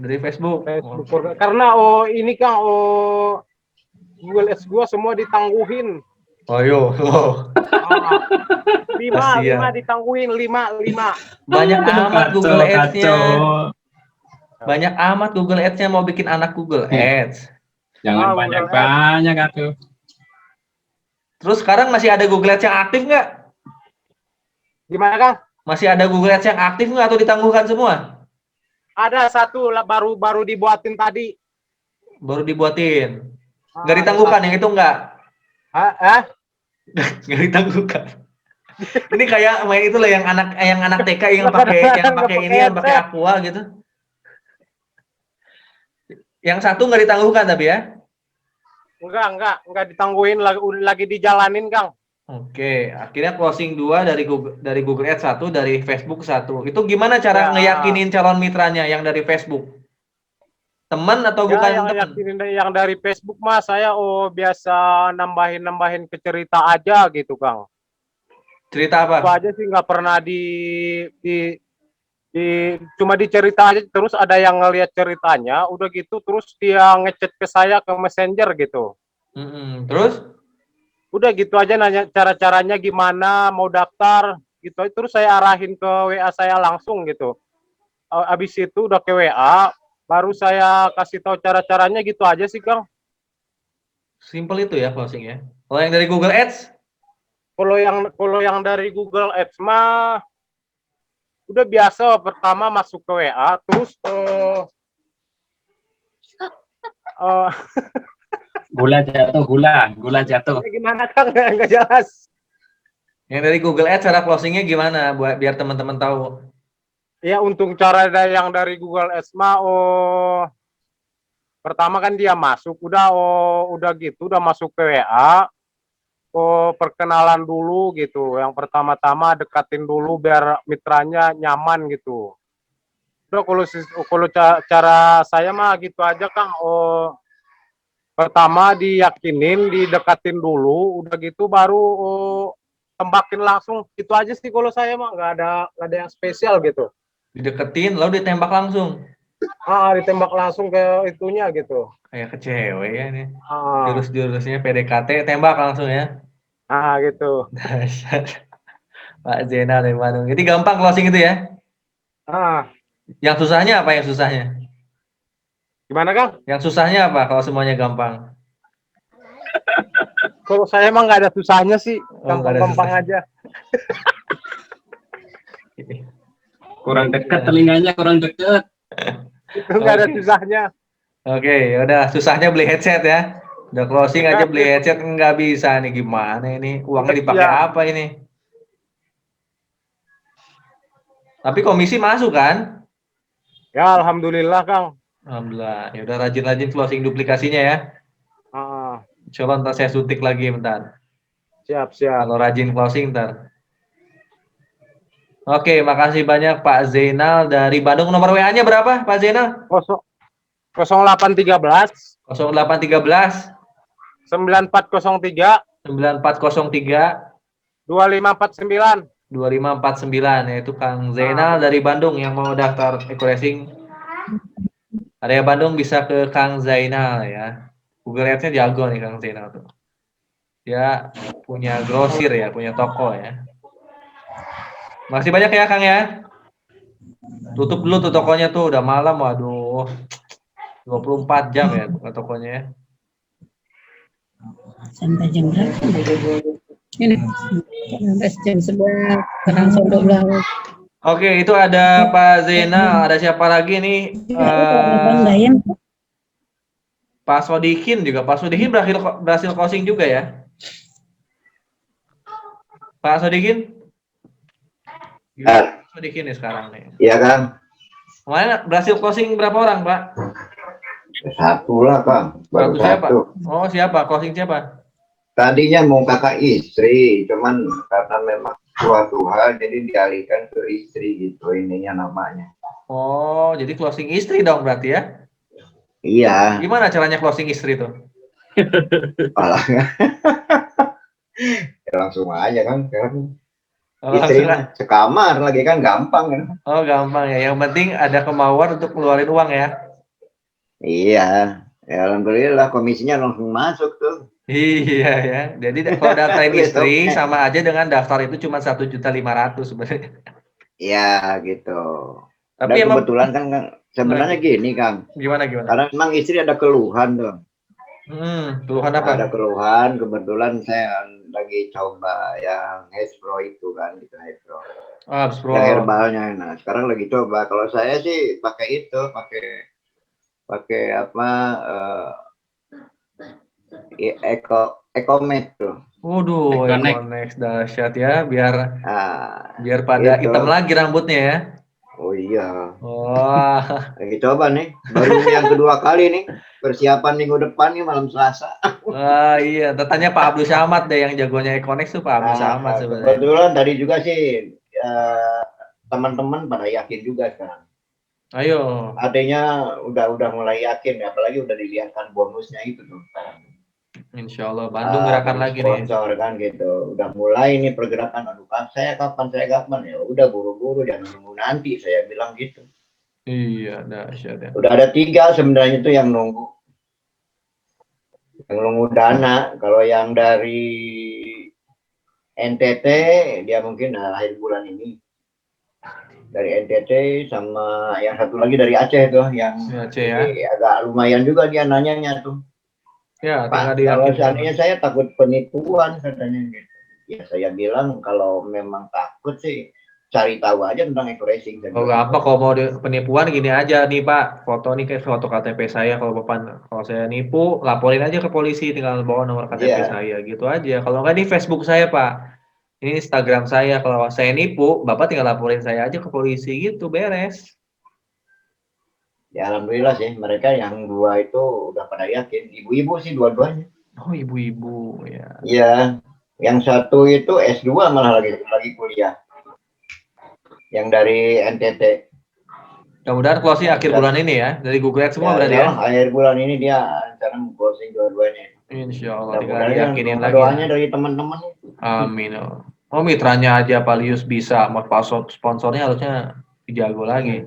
Dari Facebook. Karena ini Kang, Google Ads gua semua ditangguhin. Oh yo. 5 ditangguhin, 5. Banyak amat Google Ads-nya. Banyak amat Google Ads-nya mau bikin anak Google Ads. Jangan banyak-banyak atuh. Terus sekarang masih ada Google Ads yang aktif nggak? Gimana Kang? Masih ada Google Ads yang aktif nggak atau ditangguhkan semua? Ada satu lah baru dibuatin tadi. Baru dibuatin. Nggak ditangguhkan yang itu nggak? Nggak ditangguhkan. Ini kayak main itu lah yang anak TK yang pakai ini yang pakai aqua gitu. Yang satu nggak ditangguhkan tapi ya? Enggak ditangguhin lagi dijalanin Kang. Oke, akhirnya closing 2 dari Google Ads 1, dari Facebook 1. Itu gimana cara ngeyakinin calon mitranya yang dari Facebook? Teman atau bukan teman? Yang dari Facebook mah saya biasa nambahin ke cerita aja gitu Kang. Cerita apa? Itu aja sih, nggak pernah cuma dicerita aja, terus ada yang ngelihat ceritanya, udah gitu terus dia ngechat ke saya ke Messenger gitu. Terus? Udah gitu aja nanya cara-caranya gimana, mau daftar gitu, terus saya arahin ke WA saya langsung gitu. Abis itu udah ke WA, baru saya kasih tahu cara-caranya gitu aja sih Kang. Simple itu ya closing ya. Kalau yang dari Google Ads? Kalau yang dari Google Ads mah udah biasa, pertama masuk ke WA, terus gula jatuh. Gimana Kang? Nggak jelas. Yang dari Google Ads cara closingnya gimana buat biar teman-teman tahu? Ya untuk cara yang dari Google Ads mah pertama kan dia masuk, udah gitu udah masuk ke WA, perkenalan dulu gitu. Yang pertama-tama dekatin dulu biar mitranya nyaman gitu. Udah kalau cara saya mah gitu aja Kang. Pertama diyakinin, didekatin dulu, udah gitu baru tembakin langsung. Itu aja sih kalau saya mah, nggak ada yang spesial gitu. Dideketin lalu ditembak langsung. Ditembak langsung ke itunya gitu. Kayak ke cewek ya ini. Jurus-jurusnya PDKT tembak langsung ya. Gitu. Pak Zainal dari Bandung. Jadi gampang closing itu ya? Yang susahnya apa yang susahnya? Gimana Kang? Yang susahnya apa kalau semuanya gampang? Kalau saya emang nggak ada susahnya sih, gampang-gampang aja. Kurang dekat telinganya, kurang dekat. Itu nggak ada susahnya. Oke, udah susahnya beli headset ya. Udah closing aja beli headset nggak bisa nih, gimana ini? Uangnya dipakai apa ini? Tapi komisi masuk kan? Ya alhamdulillah Kang. Alhamdulillah. Ya udah rajin-rajin closing duplikasinya ya. Coba ntar saya suntik lagi bentar. Siap. Kalau rajin closing ntar. Oke, makasih banyak Pak Zainal dari Bandung. Nomor WA-nya berapa Pak Zainal? 0813 9403 9403 2549 yaitu Kang Zainal dari Bandung yang mau daftar Eco-Racing. Area Bandung bisa ke Kang Zainal ya. Google Ads-nya jago nih Kang Zainal tuh. Dia punya grosir ya, punya toko ya. Masih banyak ya Kang ya. Tutup dulu tuh tokonya tuh, udah malam, waduh. 24 jam ya buka tokonya ya. Sampai jam berapa? Ini jam 11, sekarang jam 12. Oke, itu ada Pak Zainal, ada siapa lagi nih? Pak Sodikin juga. Pak Sodikin berhasil closing juga ya? Pak Sodikin? Pak Sodikin nih sekarang nih. Iya kan? Kemarin berhasil closing berapa orang Pak? Satu lah Kang. Baru satu. Oh siapa? Closing siapa? Tadinya mau kakak istri, cuman karena memang suatu hal jadi dialihkan ke istri gitu ininya namanya. Oh, jadi closing istri dong berarti ya? Iya. Gimana caranya closing istri tuh? Ya, langsung aja kan. Istri sekamar lagi kan gampang kan. Oh gampang ya. Yang penting ada kemauan untuk keluarin uang ya. Iya. Ya, alhamdulillah komisinya langsung masuk tuh. Iya ya. Jadi kalau daftarin istri sama aja dengan daftar itu cuma 1.500.000 sebenarnya. Iya gitu. Tapi dan kebetulan kan sebenarnya gini Kang. Gimana? Karena memang istri ada keluhan tuh. Keluhan apa? Ada keluhan, kebetulan saya lagi coba yang Hespro itu kan, gitu Hespro. Hespro. Yang herbalnya. Nah, sekarang lagi coba. Kalau saya sih pakai itu, pakai apa? Ecomed tuh. Waduh, Econex dahsyat ya, biar pada itu. hitam lagi rambutnya ya. Oh iya. Wah. Lagi coba nih, baru yang kedua kali nih, persiapan minggu depan nih malam Selasa. Wah iya, tanya Pak Abdul Samad deh yang jagonya Econex tuh Pak Abdul Samad sebenarnya. Kebetulan tadi juga sih teman-teman pada yakin juga sekarang. Ayo. Artinya udah mulai yakin, apalagi udah dilihatkan bonusnya itu tuh. Insya Allah Bandung gerakan lagi nih. Sponsor kan gitu, udah mulai nih pergerakan. Aduh kan saya kapan ya udah buru-buru jangan nunggu nanti saya bilang gitu. Iya, dahsyat ya. Udah ada 3 sebenarnya itu yang nunggu dana. Kalau yang dari NTT dia mungkin akhir bulan ini. Dari NTT sama yang satu lagi dari Aceh tuh yang Aceh ya. Agak lumayan juga dia nanyanya tuh. Ya, Pak, kalau seandainya saya takut penipuan katanya gitu. Ya saya bilang kalau memang takut sih cari tahu aja tentang eco-racing. Oh apa kalau mau penipuan gini aja nih Pak, foto nih kayak foto KTP saya kalau saya nipu laporin aja ke polisi, tinggal bawa nomor KTP saya gitu aja. Kalau nggak di Facebook saya Pak, ini Instagram saya, kalau saya nipu Bapak tinggal laporin saya aja ke polisi gitu, beres. Ya alhamdulillah sih mereka yang 2 itu udah pada yakin, ibu-ibu sih dua-duanya. Oh ibu-ibu ya. Iya, yang satu itu S2 malah lagi kuliah. Yang dari NTT. Mudah-mudahan closing akhir bulan ini ya, dari Google Ads semua berarti ya. Akhir bulan ini dia rencana closing dua-duanya. Insya Allah tinggal yakinin lagi. Doanya dari teman-teman. Amin. Oh mitranya aja Palius bisa, mau sponsornya harusnya dijago lagi.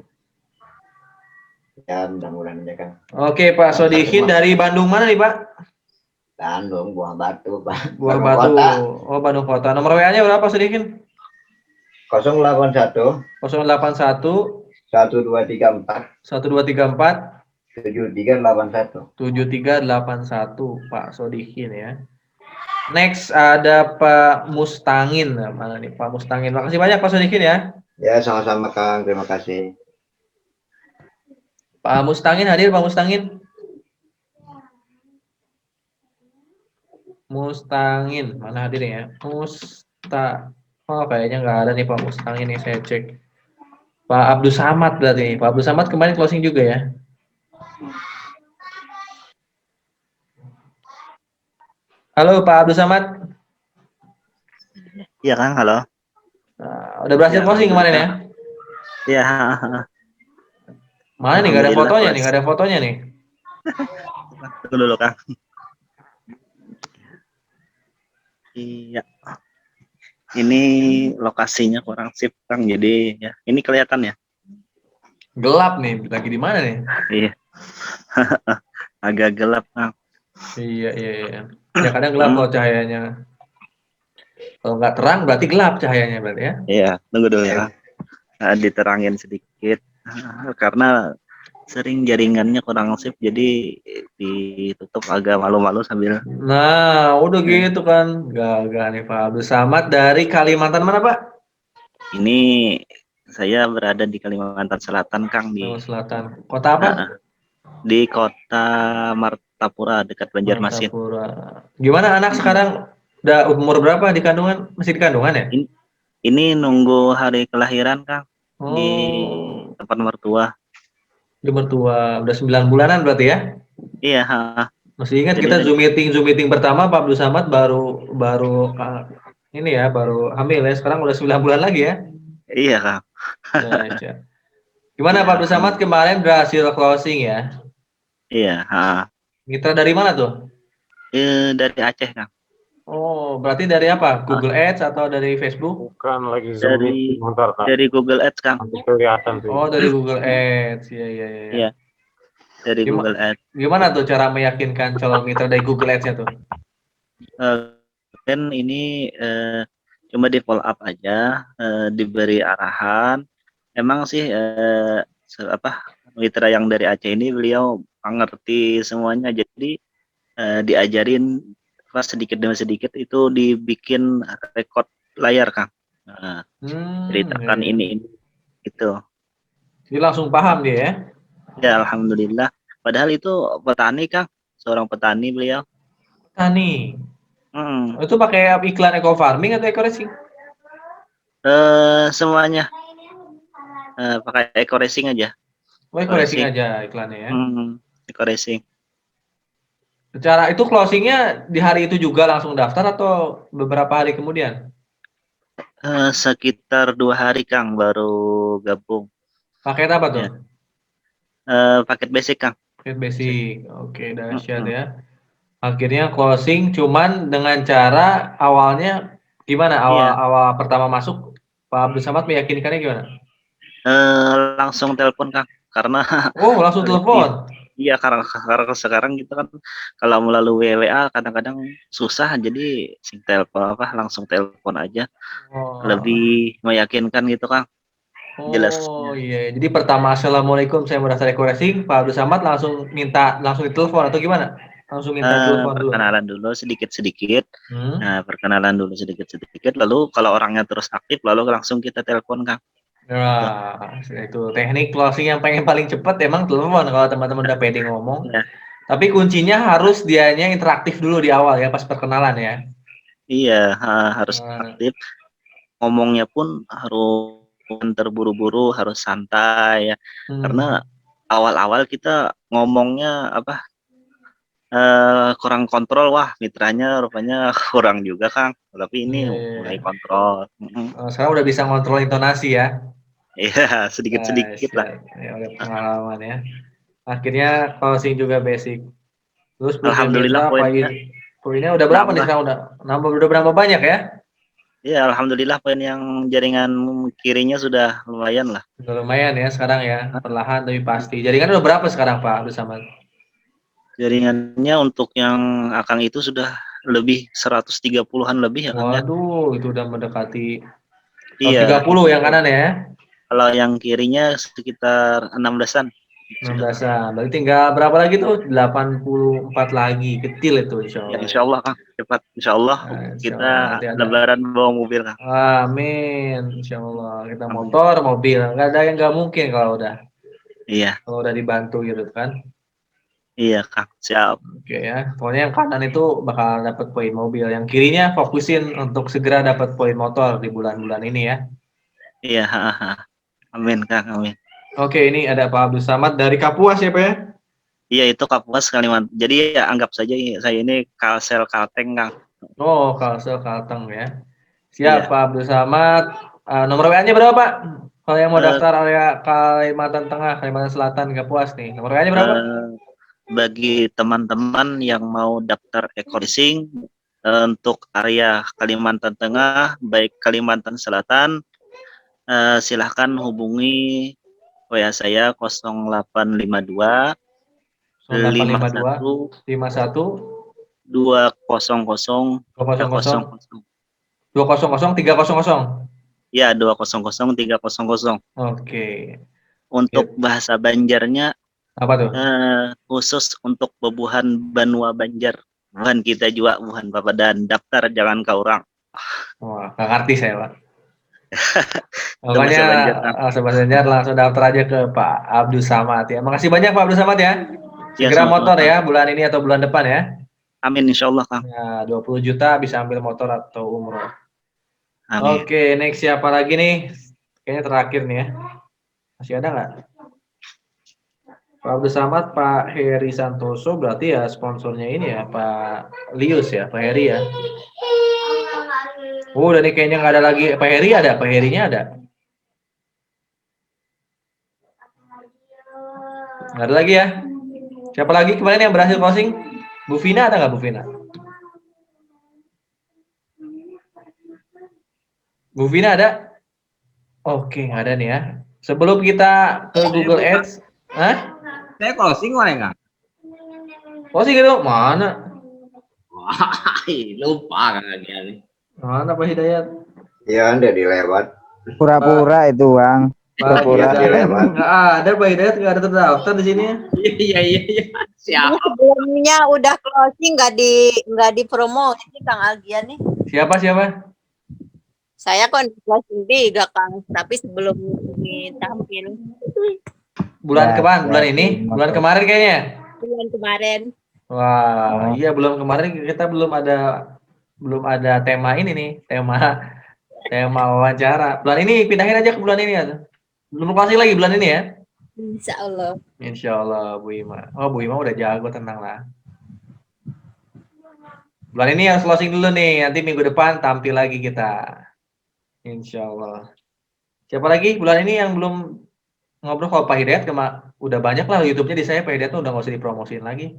Ya mudah-mudahan aja kan. Oke Pak Sodikin dari Bandung mana nih Pak? Bandung, Buah Batu Pak. Buah Batu. Oh Bandung Kota. Nomor WA-nya berapa Sodikin? 081 081 1234 1334 7381 Pak Sodikin ya. Next ada Pak Mustangin. Mana nih Pak Mustangin? Makasih banyak Pak Sodikin ya. Ya sama-sama Kang, terima kasih. Pak Mustangin hadir Pak Mustangin. Mustangin mana hadir ya? Oh kayaknya nggak ada nih Pak Mustangin nih, saya cek. Pak Abdul Samad berarti nih. Pak Abdul Samad kemarin closing juga ya. Halo Pak Abdul Samad. Iya Kang, halo. Nah, udah berhasil closing kemarin ya? Iya. Mana nih, nggak ada fotonya nih, nggak ada fotonya nih. Tunggu dulu Kang. Iya. Ini lokasinya kurang sip Kang, jadi ya ini kelihatan ya. Gelap nih, lagi di mana nih? Iya. Agak gelap Kang. Iya. Ya kadang gelap loh cahayanya. Kalau nggak terang berarti gelap cahayanya berarti ya? Iya, tunggu dulu ya. Diterangin sedikit. Karena sering jaringannya kurang sip jadi ditutup, agak malu-malu sambil. Nah udah gitu kan, gak nih Pak Abdul Samad dari Kalimantan mana Pak? Ini saya berada di Kalimantan Selatan Kang, di Selatan. Kota apa? Di kota Martapura dekat Banjarmasin. Martapura. Gimana anak sekarang? Udah umur berapa di kandungan? Masih di kandungan ya? Ini nunggu hari kelahiran Kang. Oh. Di tempat mertua. Di mertua udah 9 bulanan berarti ya? Iya. Masih ingat kita zoom meeting pertama Pak Abdul Samad baru ini ya, baru hamil ya. Sekarang udah 9 bulan lagi ya? Iya Kang. Gimana Pak Abdul Samad kemarin berhasil closing ya? Iya. Mitra dari mana tuh? Dari Aceh Kang. Oh, berarti dari apa? Google Ads atau dari Facebook? Bukan lagi dari Google Ads Kang. Kelihatan tuh. Oh, dari Google Ads. Iya. Dari Google Ads. Gimana tuh cara meyakinkan calon mitra dari Google Ads-nya tuh? Kan ini cuma di follow up aja, diberi arahan. Emang sih mitra yang dari Aceh ini beliau mengerti semuanya, jadi diajarin pas sedikit demi sedikit itu dibikin rekod layar Kang. Ceritakan ini gitu. Jadi langsung paham dia ya? Ya alhamdulillah. Padahal itu petani Kang, seorang petani beliau. Petani. Itu pakai iklan eco farming atau eco racing? Semuanya pakai eco racing aja. Oh, eco racing aja iklannya ya? Eco racing. Secara itu closingnya di hari itu juga langsung daftar atau beberapa hari kemudian? Sekitar 2 hari Kang baru gabung. Paket apa tuh? Paket basic Kang. Paket basic, oke, dahsyat ya. Akhirnya closing, cuman dengan cara awalnya gimana? Awal pertama masuk Pak Abdul Samad meyakinkannya gimana? Langsung telepon Kang, karena langsung telepon. Iya, karena sekarang gitu kan kalau melalui WA kadang-kadang susah, jadi langsung telepon aja. Lebih meyakinkan gitu Kang. Jelas. Oh iya, jadi pertama assalamualaikum saya mau daftar eco racing, Pak Abdul Samad langsung ditelepon atau gimana? Langsung minta telepon dulu. Perkenalan dulu sedikit-sedikit. Perkenalan dulu sedikit-sedikit, lalu kalau orangnya terus aktif lalu langsung kita telepon Kang. Nah, itu teknik closing yang paling cepat emang telepon kalau teman-teman udah pede ngomong. Tapi kuncinya harus dianya interaktif dulu di awal ya, pas perkenalan ya. Iya, harus aktif. Ngomongnya pun harus terburu-buru, harus santai ya. Karena awal-awal kita ngomongnya kurang kontrol, wah mitranya rupanya kurang juga Kang. Tapi ini mulai kontrol. Sekarang udah bisa ngontrol intonasi ya. Iya, sedikit-sedikit lah. Ya, udah pengalaman ya. Akhirnya closing juga basic. Terus alhamdulillah poinnya udah berapa nih sekarang? Udah berapa banyak ya? Iya, alhamdulillah poin yang jaringan kirinya sudah lumayan lah. Sudah lumayan ya sekarang ya, perlahan tapi pasti. Jaringan udah berapa sekarang Pak Abdul Samad? Jaringannya untuk yang Akang itu sudah lebih 130-an lebih ya Kang. Waduh, itu udah mendekati 130 yang kanan ya. Kalau yang kirinya sekitar 16-an. 16-an. Berarti tinggal berapa lagi tuh? 84 lagi. Kecil itu insya Allah. Ya, insya Allah Kang. Cepat. Insya Allah kita lebaran bawa mobil Kang. Amin. Insya Allah. Kita motor, mobil. Nggak ada yang nggak mungkin kalau udah. Iya. Kalau udah dibantu gitu kan. Iya Kang. Siap. Oke ya. Pokoknya yang kanan itu bakal dapat poin mobil. Yang kirinya fokusin untuk segera dapat poin motor di bulan-bulan ini ya. Iya. Amin Kang, amin. Oke, ini ada Pak Abdul Samad dari Kapuas ya Pak ya? Iya, itu Kapuas Kalimantan. Jadi ya anggap saja saya ini Kalsel Kalteng Kang. Oh, Kalsel Kalteng ya. Siap Pak Abdul Samad. Nomor WA-nya berapa Pak? Kalau yang mau daftar area Kalimantan Tengah, Kalimantan Selatan, Kapuas nih. Nomor WA-nya berapa? Bagi teman-teman yang mau daftar eco racing untuk area Kalimantan Tengah, baik Kalimantan Selatan, silahkan hubungi WA saya 0852 51 200 300. Ya, 200 300. Oke. Untuk bahasa Banjarnya apa tuh? Khusus untuk bebuhan Banua Banjar. Buhan kita juga, buhan Bapak, dan daftar jangan kau orang. Wah, nggak ngerti saya Pak. Pokoknya Sobat Banjar langsung daftar aja ke Pak Abdul Samad ya. Makasih banyak Pak Abdul Samad ya. Segera motor ya bulan ini atau bulan depan ya. Amin insya Allah Kang. Ya, 20 juta bisa ambil motor atau umroh. Amin. Oke, next siapa lagi nih? Kayaknya terakhir nih ya. Masih ada nggak? Pak Abdul Samad, Pak Heri Santoso, berarti ya sponsornya ini ya Pak Lius ya, Pak Heri ya. Udah nih kayaknya nggak ada lagi. Pak Heri ada, Pak Herinya ada. Nggak ada lagi ya. Siapa lagi kemarin yang berhasil closing? Bu Vina ada nggak Bu Vina? Bu Vina ada? Oke, nggak ada nih ya. Sebelum kita ke Google Ads, saya closing mana nggak? Closing gitu? Mana? Lupa kan lagi nih. Mana Pak Hidayat? Ya, udah dilewat. Pura-pura itu Bang. Nggak ada Pak Hidayat, nggak ada terdaftar di sini. Iya. Siapa? Sebelumnya udah closing nggak dipromosi Kang Algian nih. Siapa? Saya kan closing 3 Kang, tapi sebelum ini tampil. Bulan kemarin, bulan ini, bulan kemarin kayaknya. Bulan kemarin. Wah, iya belum kemarin kita belum ada tema ini nih, tema wawancara. Bulan ini pindahin aja ke bulan ini ya. Belum closing lagi bulan ini ya. Insya Allah. Insya Allah Bu Ima. Oh Bu Ima udah jago, tenang lah. Bulan ini harus closing dulu nih, nanti minggu depan tampil lagi kita. Insya Allah. Siapa lagi bulan ini yang belum ngobrol? Kalau Pak Hidayat udah banyak lah YouTube-nya di saya. Pak Hidayat tuh udah nggak usah dipromosiin lagi.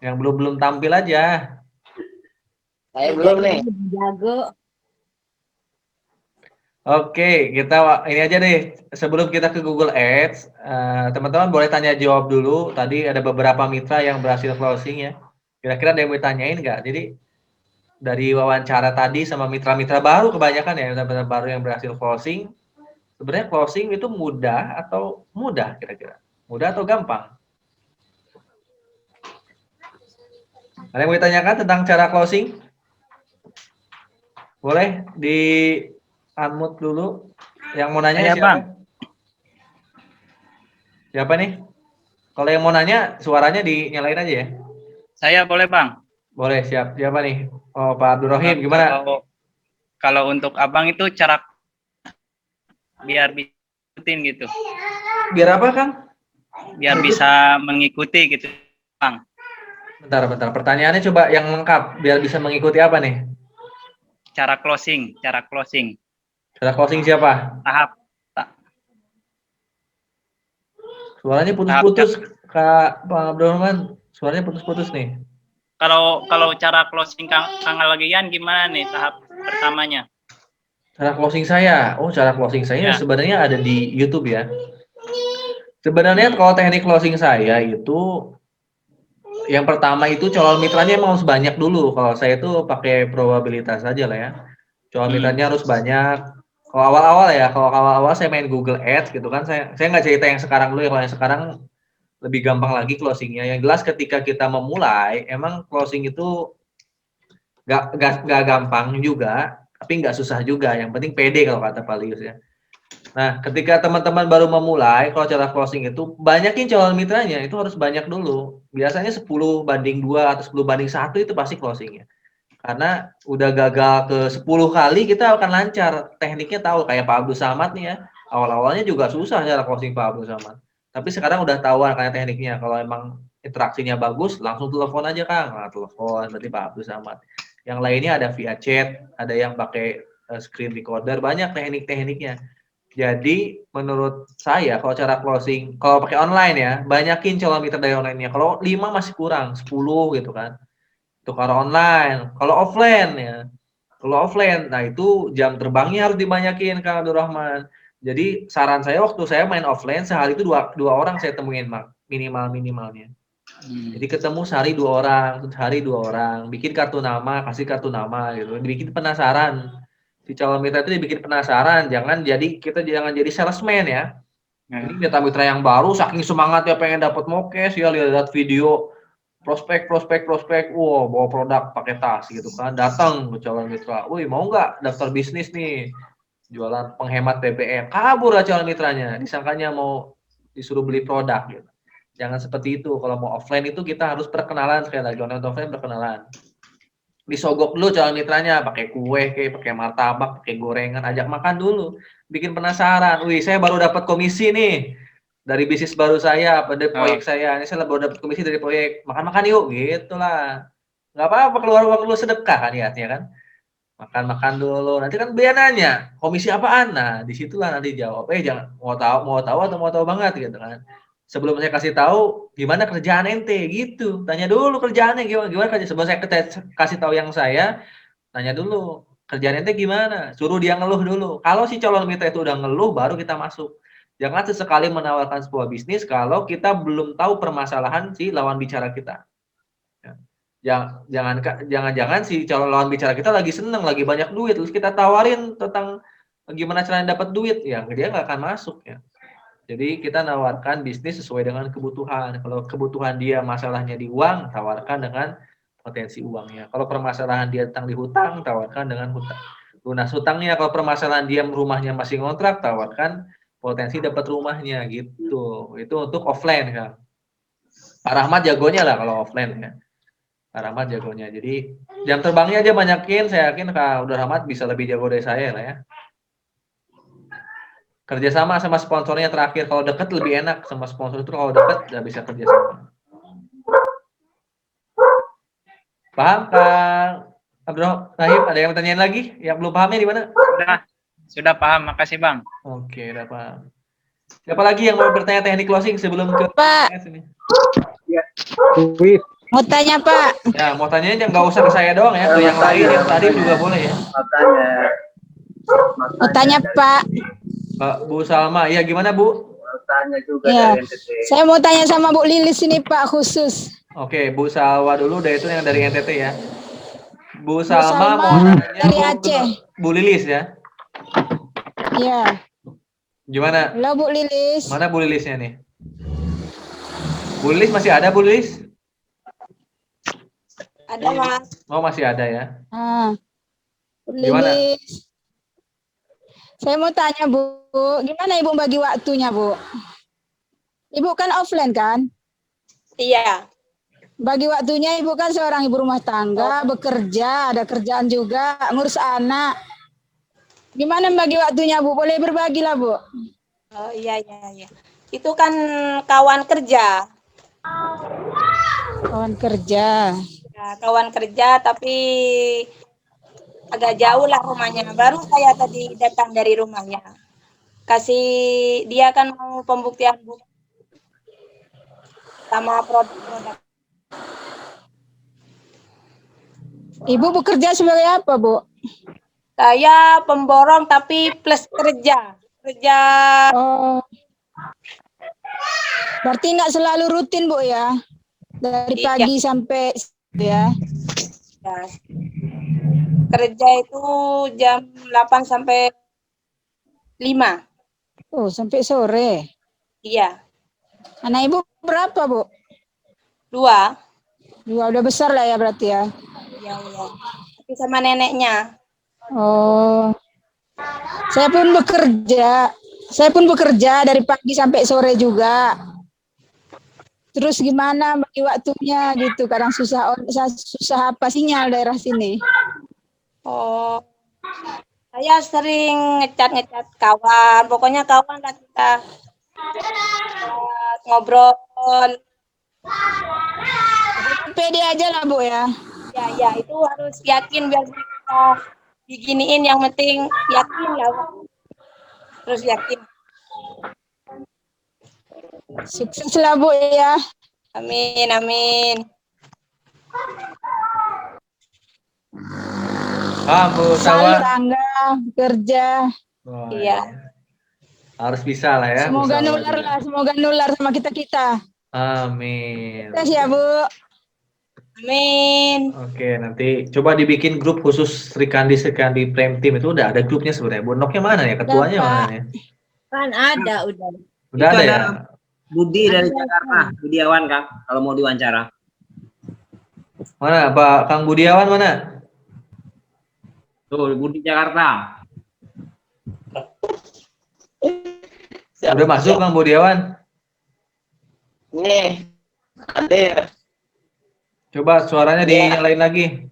Yang belum tampil aja. Saya belum nih. Jago. Oke, kita ini aja deh. Sebelum kita ke Google Ads, teman-teman boleh tanya jawab dulu. Tadi ada beberapa mitra yang berhasil closing ya. Kira-kira ada yang mau ditanyain nggak? Jadi dari wawancara tadi sama mitra-mitra baru kebanyakan ya, mitra-mitra baru yang berhasil closing. Sebenarnya closing itu mudah kira-kira? Mudah atau gampang? Ada yang mau ditanyakan tentang cara closing? Boleh di unmute dulu. Yang mau nanya siapa? Bang. Siapa nih? Kalau yang mau nanya, suaranya dinyalain aja ya. Saya boleh Bang. Boleh, siap. Siapa nih? Oh, Pak Abdurrahim, gimana? Kalau untuk Abang itu cara biar bisa ikutin gitu. Biar apa, Kang? Biar bisa mengikuti gitu, Bang. Bentar. Pertanyaannya coba yang lengkap. Biar bisa mengikuti apa nih? Cara closing. Cara closing siapa? Tahap. Suaranya putus-putus, Kak Abdurrahman. Suaranya putus-putus nih. Kalau cara closing Kang Algian gimana nih tahap pertamanya? Cara closing saya. Oh, cara closing saya sebenarnya ada di YouTube ya. Sebenarnya kalau teknik closing saya itu yang pertama itu calon mitranya emang harus banyak dulu. Kalau saya itu pakai probabilitas aja lah ya. Calon mitranya harus banyak. Kalau awal-awal saya main Google Ads gitu kan. Saya nggak cerita yang sekarang dulu ya. Kalau yang sekarang lebih gampang lagi closingnya. Yang jelas ketika kita memulai, emang closing itu nggak gampang juga, tapi nggak susah juga. Yang penting pede kalau kata Pak Lius ya. Nah, ketika teman-teman baru memulai, kalau cara closing itu banyakin calon mitranya, itu harus banyak dulu. Biasanya 10:2 atau 10:1 itu pasti closingnya. Karena udah gagal ke 10 kali, kita akan lancar. Tekniknya tahu, kayak Pak Abdul Samad nih ya. Awal-awalnya juga susah cara closing Pak Abdul Samad. Tapi sekarang udah tahu kayak tekniknya. Kalau emang interaksinya bagus, langsung telepon aja Kang. Nah, telepon, berarti Pak Abdul Samad. Yang lainnya ada via chat, ada yang pakai screen recorder, banyak teknik-tekniknya. Jadi menurut saya kalau cara closing, kalau pakai online ya, banyakin calon mitra dari online-nya. Kalau 5 masih kurang, 10 gitu kan. Itu kalau online. Kalau offline ya. Kalau offline, nah itu jam terbangnya harus dibanyakin Kang Abdurrahman. Jadi saran saya waktu saya main offline sehari itu dua orang saya temuin minimalnya. Jadi ketemu sehari 2 orang, bikin kartu nama, kasih kartu nama gitu, dibikin penasaran. Si calon mitra itu dibikin penasaran, jangan jadi salesman ya. Ini mitra-mitra yang baru saking semangatnya pengen dapat mokes ya, lihat video prospek, wow bawa produk pakai tas gitu kan, datang ke calon mitra, wih mau nggak daftar bisnis nih, jualan penghemat BBM, kabur lah calon mitranya, disangkanya mau disuruh beli produk gitu. Jangan seperti itu. Kalau mau offline itu kita harus perkenalan sekali lagi, offline perkenalan. Disogok dulu calon mitranya, pakai kue, pakai martabak, pakai gorengan, ajak makan dulu, bikin penasaran. Wih, saya baru dapat komisi nih dari bisnis baru saya, pada proyek saya. Ini saya baru dapat komisi dari proyek. Makan-makan yuk, gitulah. Nggak apa-apa keluar uang dulu, sedekah kan niatnya kan. Makan-makan dulu. Nanti kan dia nanya, komisi apaan? Nah, disitulah nanti jawab. Jangan mau tahu banget gitu kan. Sebelum saya kasih tahu gimana kerjaan ente gitu, tanya dulu kerjaannya gimana kerja. Sebelum saya kasih tahu yang saya, tanya dulu kerjaan ente gimana, suruh dia ngeluh dulu. Kalau si calon mitra itu udah ngeluh, baru kita masuk. Jangan sesekali menawarkan sebuah bisnis kalau kita belum tahu permasalahan si lawan bicara kita. Jangan-jangan si calon lawan bicara kita lagi seneng, lagi banyak duit, terus kita tawarin tentang gimana caranya dapat duit, ya dia nggak akan masuk ya. Jadi kita nawarkan bisnis sesuai dengan kebutuhan. Kalau kebutuhan dia masalahnya di uang, tawarkan dengan potensi uangnya. Kalau permasalahan dia tentang di hutang, tawarkan dengan lunas hutangnya. Kalau permasalahan dia rumahnya masih ngontrak, tawarkan potensi dapat rumahnya gitu. Itu untuk offline kan. Pak Rahmat jagonya lah kalau offline ya. Pak Rahmat jagonya. Jadi jam terbangnya aja banyakin, saya yakin Kak Udah Rahmat bisa lebih jago dari saya lah ya. Kerjasama sama sponsornya terakhir. Kalau deket lebih enak sama sponsor itu, kalau deket nggak bisa kerjasama. Paham Kang Abdurrahim? Ada yang tanyain lagi? Yang belum pahamnya di mana? Sudah paham, makasih Bang. Oke, udah paham. Siapa lagi yang mau bertanya teknik closing sebelum ke Pak? ini? Ya. Mau tanya Pak? Ya, mau tanya nggak usah ke saya doang ya, ke yang lain, yang tadi juga boleh ya. Mau tanya Pak? Bu Salma, ya gimana Bu? Tanya juga Ya, dari NTT. saya mau tanya sama Bu Lilis ini Pak khusus. Oke, Bu Salwa dulu, itu yang dari NTT ya. Bu Salma Salma mau nanya dari Aceh. Bu Lilis ya. Iya. Gimana? Halo Bu Lilis. Mana Bu Lilisnya nih? Bu Lilis masih ada Bu Lilis? Ada Mas. Oh masih ada ya. Bu Gimana? Lilis. Saya mau tanya Bu, gimana Ibu bagi waktunya Bu? Ibu kan offline kan? Iya. Bagi waktunya Ibu kan seorang ibu rumah tangga, bekerja, ada kerjaan juga, ngurus anak. Gimana bagi waktunya Bu? Boleh berbagi lah Bu. Oh iya. Itu kan kawan kerja. Kawan kerja. Ya, kawan kerja tapi agak jauh lah rumahnya. Baru saya tadi datang dari rumahnya. Kasih dia kan mau pembuktian sama produk-produk. Ibu bekerja sebagai apa Bu? Saya pemborong tapi plus kerja. Oh. Berarti nggak selalu rutin Bu ya? Dari pagi sampai ya? Ya. Kerja itu jam 8 sampai 5. Oh, sampai sore. Iya. Anak Ibu berapa Bu? 2. Udah besar lah ya berarti ya? Iya. Tapi sama neneknya. Oh. Saya pun bekerja dari pagi sampai sore juga. Terus gimana bagi waktunya gitu? Kadang susah apa sinyal daerah sini. Oh. Saya sering ngecat kawan. Pokoknya kawan lah kita ngobrol. Pede aja lah Bu ya. Ya, itu harus yakin biar kita diginiin, yang penting yakin lah. Terus yakin. Sukses lah Bu ya. Amin. Bu Salwa. Tangga kerja. Oh, iya. Harus bisa lah ya. Semoga nular sama kita. Amin. Terima kasih ya Bu. Amin. Oke, nanti coba dibikin grup khusus Sri Kandi Prime Team, itu udah ada grupnya sebenarnya. Bonoknya mana ya? Ketuanya mana ya? Kan ada udah. Udah ada ya? Budi dari Jakarta, Budiawan Kang, kalau mau diwawancara. Mana Pak Kang Budiawan mana? Tuh, Budi Jakarta. Udah masuk Kang Budiawan? Nih, ada ya. Coba suaranya dinyalain lagi.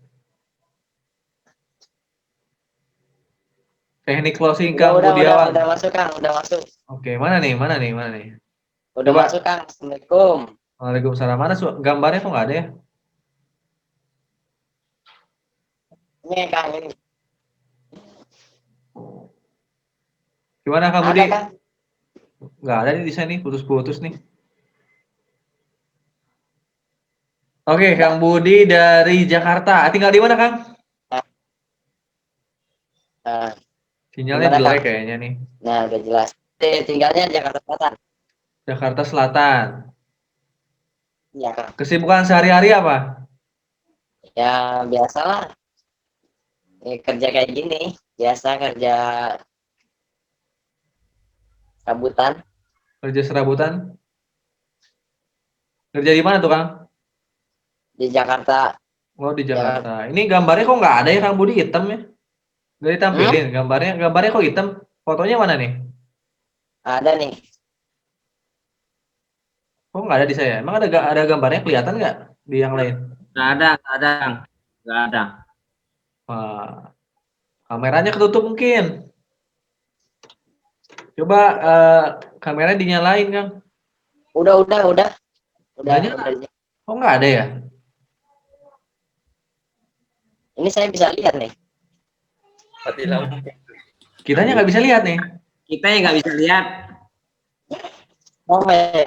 Teknik closing Kang Budiawan. Udah masuk Kang, udah masuk. Oke, mana nih? Udah Coba. masuk Kang. Assalamualaikum. Waalaikumsalam. Mana gambarnya kok nggak ada ya? Ini Kang ini. Gimana Kang Budi? Ada, Kang. Nggak ada nih di sini, putus-putus nih. Oke, Kang Budi dari Jakarta. Tinggal di mana, Kang? Sinyalnya jelek kayaknya nih. Nah, udah jelas. Tinggalnya Jakarta Selatan. Jakarta Selatan. Iya, Kang. Kesibukan sehari-hari apa? Ya biasalah. Kerja kayak gini, biasa kerja serabutan. Kerja serabutan? Kerja di mana tuh, Kang? Di Jakarta. Oh, di Jakarta. Ini gambarnya kok nggak ada ya, Kang Budi, hitam ya? Nggak ditampilin gambarnya kok hitam? Fotonya mana nih? Ada nih. Kok nggak ada di saya? Emang ada gambarnya kelihatan nggak di yang lain? Nggak ada, nggak ada. Wah, kameranya ketutup mungkin. Coba kameranya dinyalain, Kang. Udah. Kok nggak ada ya? Ini saya bisa lihat nih. Kitanya nggak bisa lihat nih. Kita yang nggak bisa lihat. Oh ya.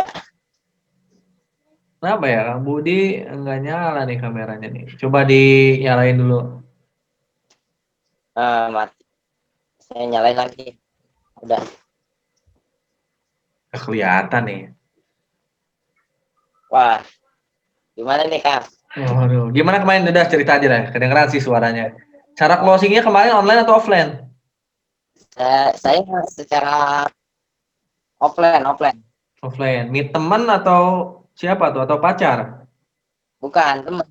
Kenapa ya, Kang Budi nggak nyala nih kameranya nih? Coba dinyalain dulu. Mati. Saya nyalain lagi. Udah. Kelihatan nih. Wah. Gimana nih, Kang? Waduh, gimana kemarin, udah cerita aja lah, kedengeran sih suaranya. Cara closingnya kemarin online atau offline? Saya secara offline. Offline. Meet teman atau siapa tuh? Atau pacar? Bukan, teman.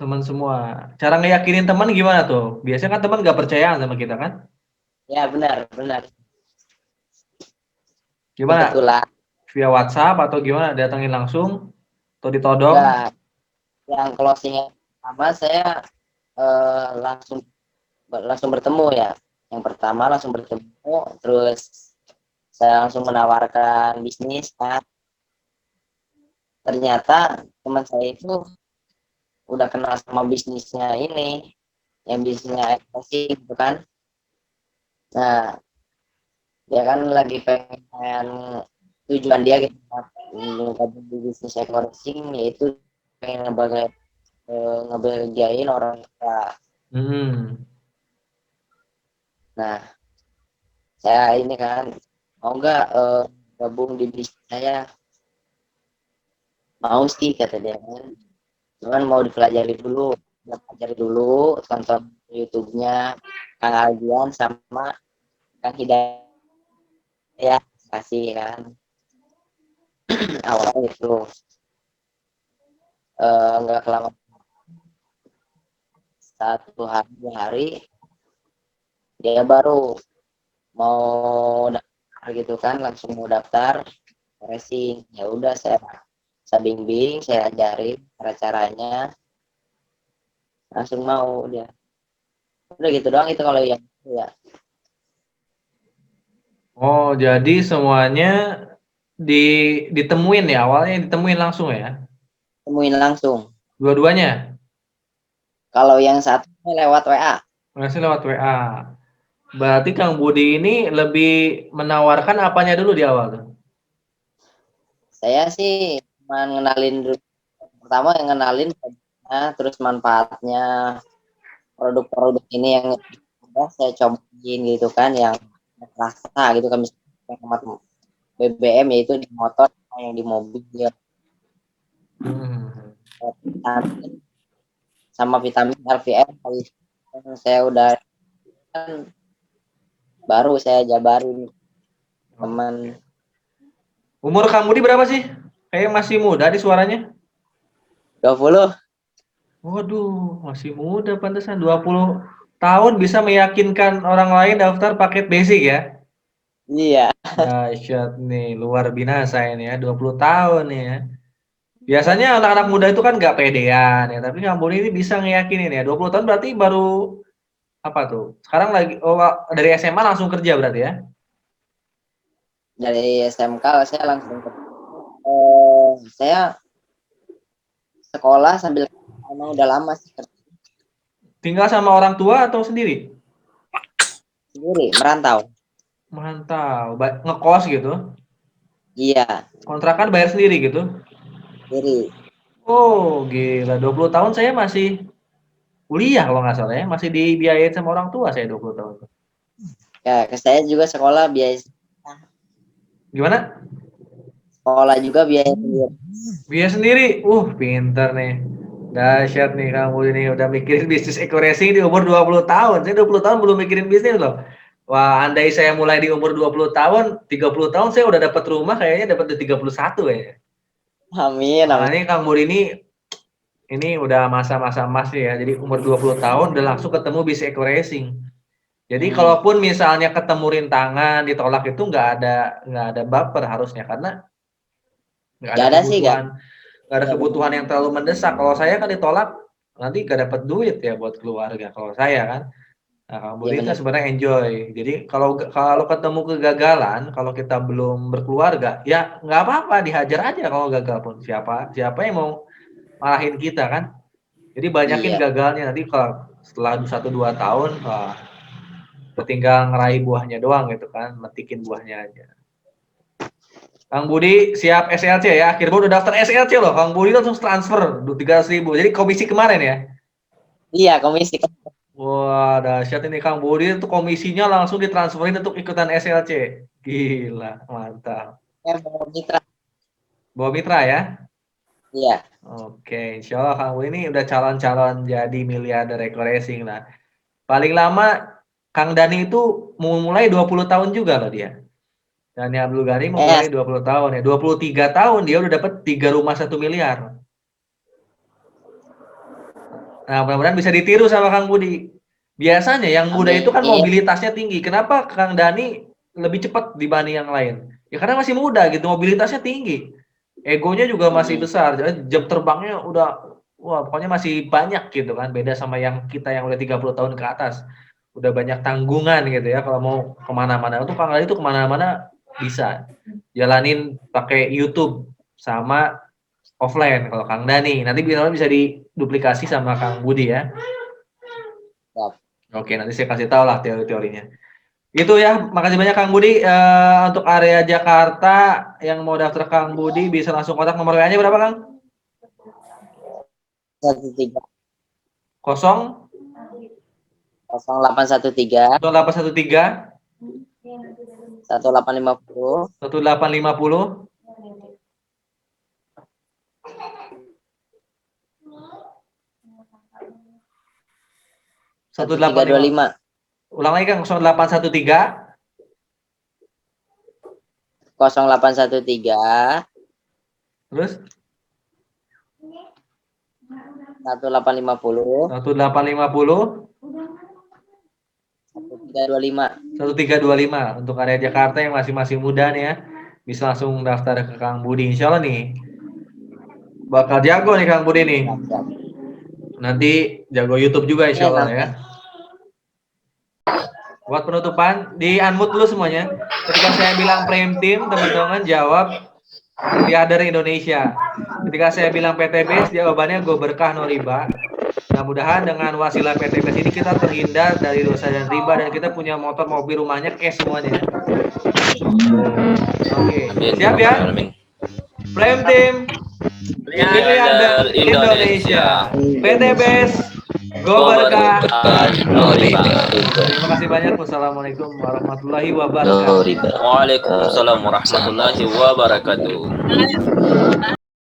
Teman semua. Cara ngeyakinin teman gimana tuh? Biasanya kan teman nggak percayaan sama kita kan? Ya benar. Gimana? Kebetulan. Via WhatsApp atau gimana? Datangin langsung? Atau ditodong? Enggak. Yang closingnya pertama saya langsung bertemu ya. Yang pertama langsung bertemu, terus saya langsung menawarkan bisnis. Nah, ternyata teman saya itu udah kenal sama bisnisnya ini, yang bisnisnya eksplosi gitu kan. Nah, dia kan lagi pengen, tujuan dia gitu di bisnis e-coaching, yaitu pengen ngebahagiain orang tua. Nah, saya ini kan mau nggak gabung di bisnis saya? Mau sih kata dia kan, cuman mau dipelajari dulu, tonton YouTube-nya Kang Aldian sama Kang Hidayat kasih kan. Awalnya itu nggak lama, 1 hari dia baru mau daftar gitu kan, langsung mau daftar racing. Ya udah saya bimbing, saya ajarin cara-caranya, langsung mau dia. Udah gitu doang itu kalau yang ya. Oh, jadi semuanya ditemuin ya, awalnya ditemuin langsung ya? Temuin langsung. Dua-duanya? Kalau yang satunya lewat WA. Masih lewat WA. Berarti Kang Budi ini lebih menawarkan apanya dulu di awal tuh? Saya sih cuma ngenalin dulu. Pertama yang ngenalin, terus manfaatnya produk-produk ini yang saya cobain gitu kan, yang rasa gitu kan, misalnya hemat BBM yaitu di motor, yang di mobil ya. Sama vitamin LVM saya udah kan, baru saya jabarin teman. Umur Kang Budi berapa sih? Kayak masih muda di suaranya. 20. Waduh, masih muda pantesan. 20 tahun bisa meyakinkan orang lain daftar paket basic ya? Iya. Dahsyat nih, luar binasa ini ya, 20 tahun nih ya. Biasanya anak-anak muda itu kan nggak pedean ya, tapi Kang Budi ini bisa ngeyakinin ya. 20 tahun berarti baru apa tuh? Sekarang lagi dari SMA langsung kerja berarti ya? Dari SMK saya langsung saya sekolah sambil emang udah lama sih. Tinggal sama orang tua atau sendiri? Sendiri, merantau. Merantau, ngekos gitu? Iya. Kontrakan bayar sendiri gitu? Sendiri. Oh, gila. 20 tahun saya masih kuliah kalau nggak salah ya. Masih dibiayain sama orang tua saya 20 tahun. Ya, ke saya juga sekolah biaya. Gimana? Sekolah juga biaya sendiri. Biaya sendiri? Pinter nih. Dahsyat nih kamu ini udah mikirin bisnis eco racing di umur 20 tahun. Saya 20 tahun belum mikirin bisnis loh. Wah, andai saya mulai di umur 20 tahun, 30 tahun saya udah dapat rumah kayaknya dapat di 31 ya. Amin, Nah, amin. ini Kang Budi ini udah masa-masa emas ya. Jadi umur 20 tahun udah langsung ketemu bisnis eco racing. Jadi kalaupun misalnya ketemu rintangan ditolak itu nggak ada baper harusnya karena nggak ada kebutuhan yang terlalu mendesak. Kalau saya kan ditolak nanti gak dapat duit ya buat keluarga. Kalau saya kan, nah Kang Budi itu sebenarnya enjoy. Jadi kalau ketemu kegagalan, kalau kita belum berkeluarga, ya nggak apa-apa, dihajar aja kalau gagal pun. Siapa yang mau marahin kita kan? Jadi banyakin gagalnya nanti kalau setelah 1-2 tahun, tinggal ngeraih buahnya doang gitu kan, metikin buahnya aja. Kang Budi siap SLC ya, akhirnya udah daftar SLC loh. Kang Budi langsung transfer 300.000. Jadi komisi kemarin ya? Iya, komisi. Wah, dahsyat ini Kang Budi itu komisinya langsung ditransferin untuk ikutan SLC. Gila, mantap. Bawa mitra. Bawa mitra ya? Iya. Oke, insya Allah Kang Budi ini udah calon-calon jadi miliarder eco racing lah. Paling lama Kang Dani itu mau mulai 20 tahun juga loh dia. Dani Abdul Ghani mau mulai 20 tahun ya. 23 tahun dia udah dapat 3 rumah 1 miliar. Nah, mudah-mudahan bisa ditiru sama Kang Budi. Biasanya yang muda itu kan mobilitasnya tinggi. Kenapa Kang Dani lebih cepat dibanding yang lain? Ya karena masih muda gitu, mobilitasnya tinggi. Egonya juga masih besar. Jadi jam terbangnya udah pokoknya masih banyak gitu kan. Beda sama yang kita yang udah 30 tahun ke atas. Udah banyak tanggungan gitu ya. Kalau mau kemana-mana itu Kang Dani itu kemana-mana bisa. Jalanin pakai YouTube sama offline kalau Kang Dani. Nanti bisa diduplikasi sama Kang Budi ya. Oke, nanti saya kasih tahu lah teori-teorinya. Itu ya, makasih banyak Kang Budi. Untuk area Jakarta yang mau daftar Kang Budi bisa langsung kontak. Nomor WA-nya berapa Kang? 0813 0813 1850 1825. Ulang lagi Kang, 0813 terus 1850 1325 untuk area Jakarta yang masih muda nih ya, bisa langsung daftar ke Kang Budi. Insya Allah nih bakal jago nih Kang Budi nih, nanti jago YouTube juga Insya Allah ya. Buat penutupan di unmute dulu semuanya. Ketika saya bilang Prime Team, teman-teman jawab miliarder Indonesia. Ketika saya bilang PTBS, jawabannya Go Berkah No Riba. Mudah-mudahan dengan wasilah PTBS ini kita terhindar dari dosa dan riba dan kita punya motor, mobil, rumahnya cash semuanya. Oke, siap ya? Prime Team miliarder Indonesia. PTBS Go Berkah No Riba. Terima kasih banyak. Wassalamualaikum warahmatullahi wabarakatuh. Waalaikumsalam warahmatullahi wabarakatuh.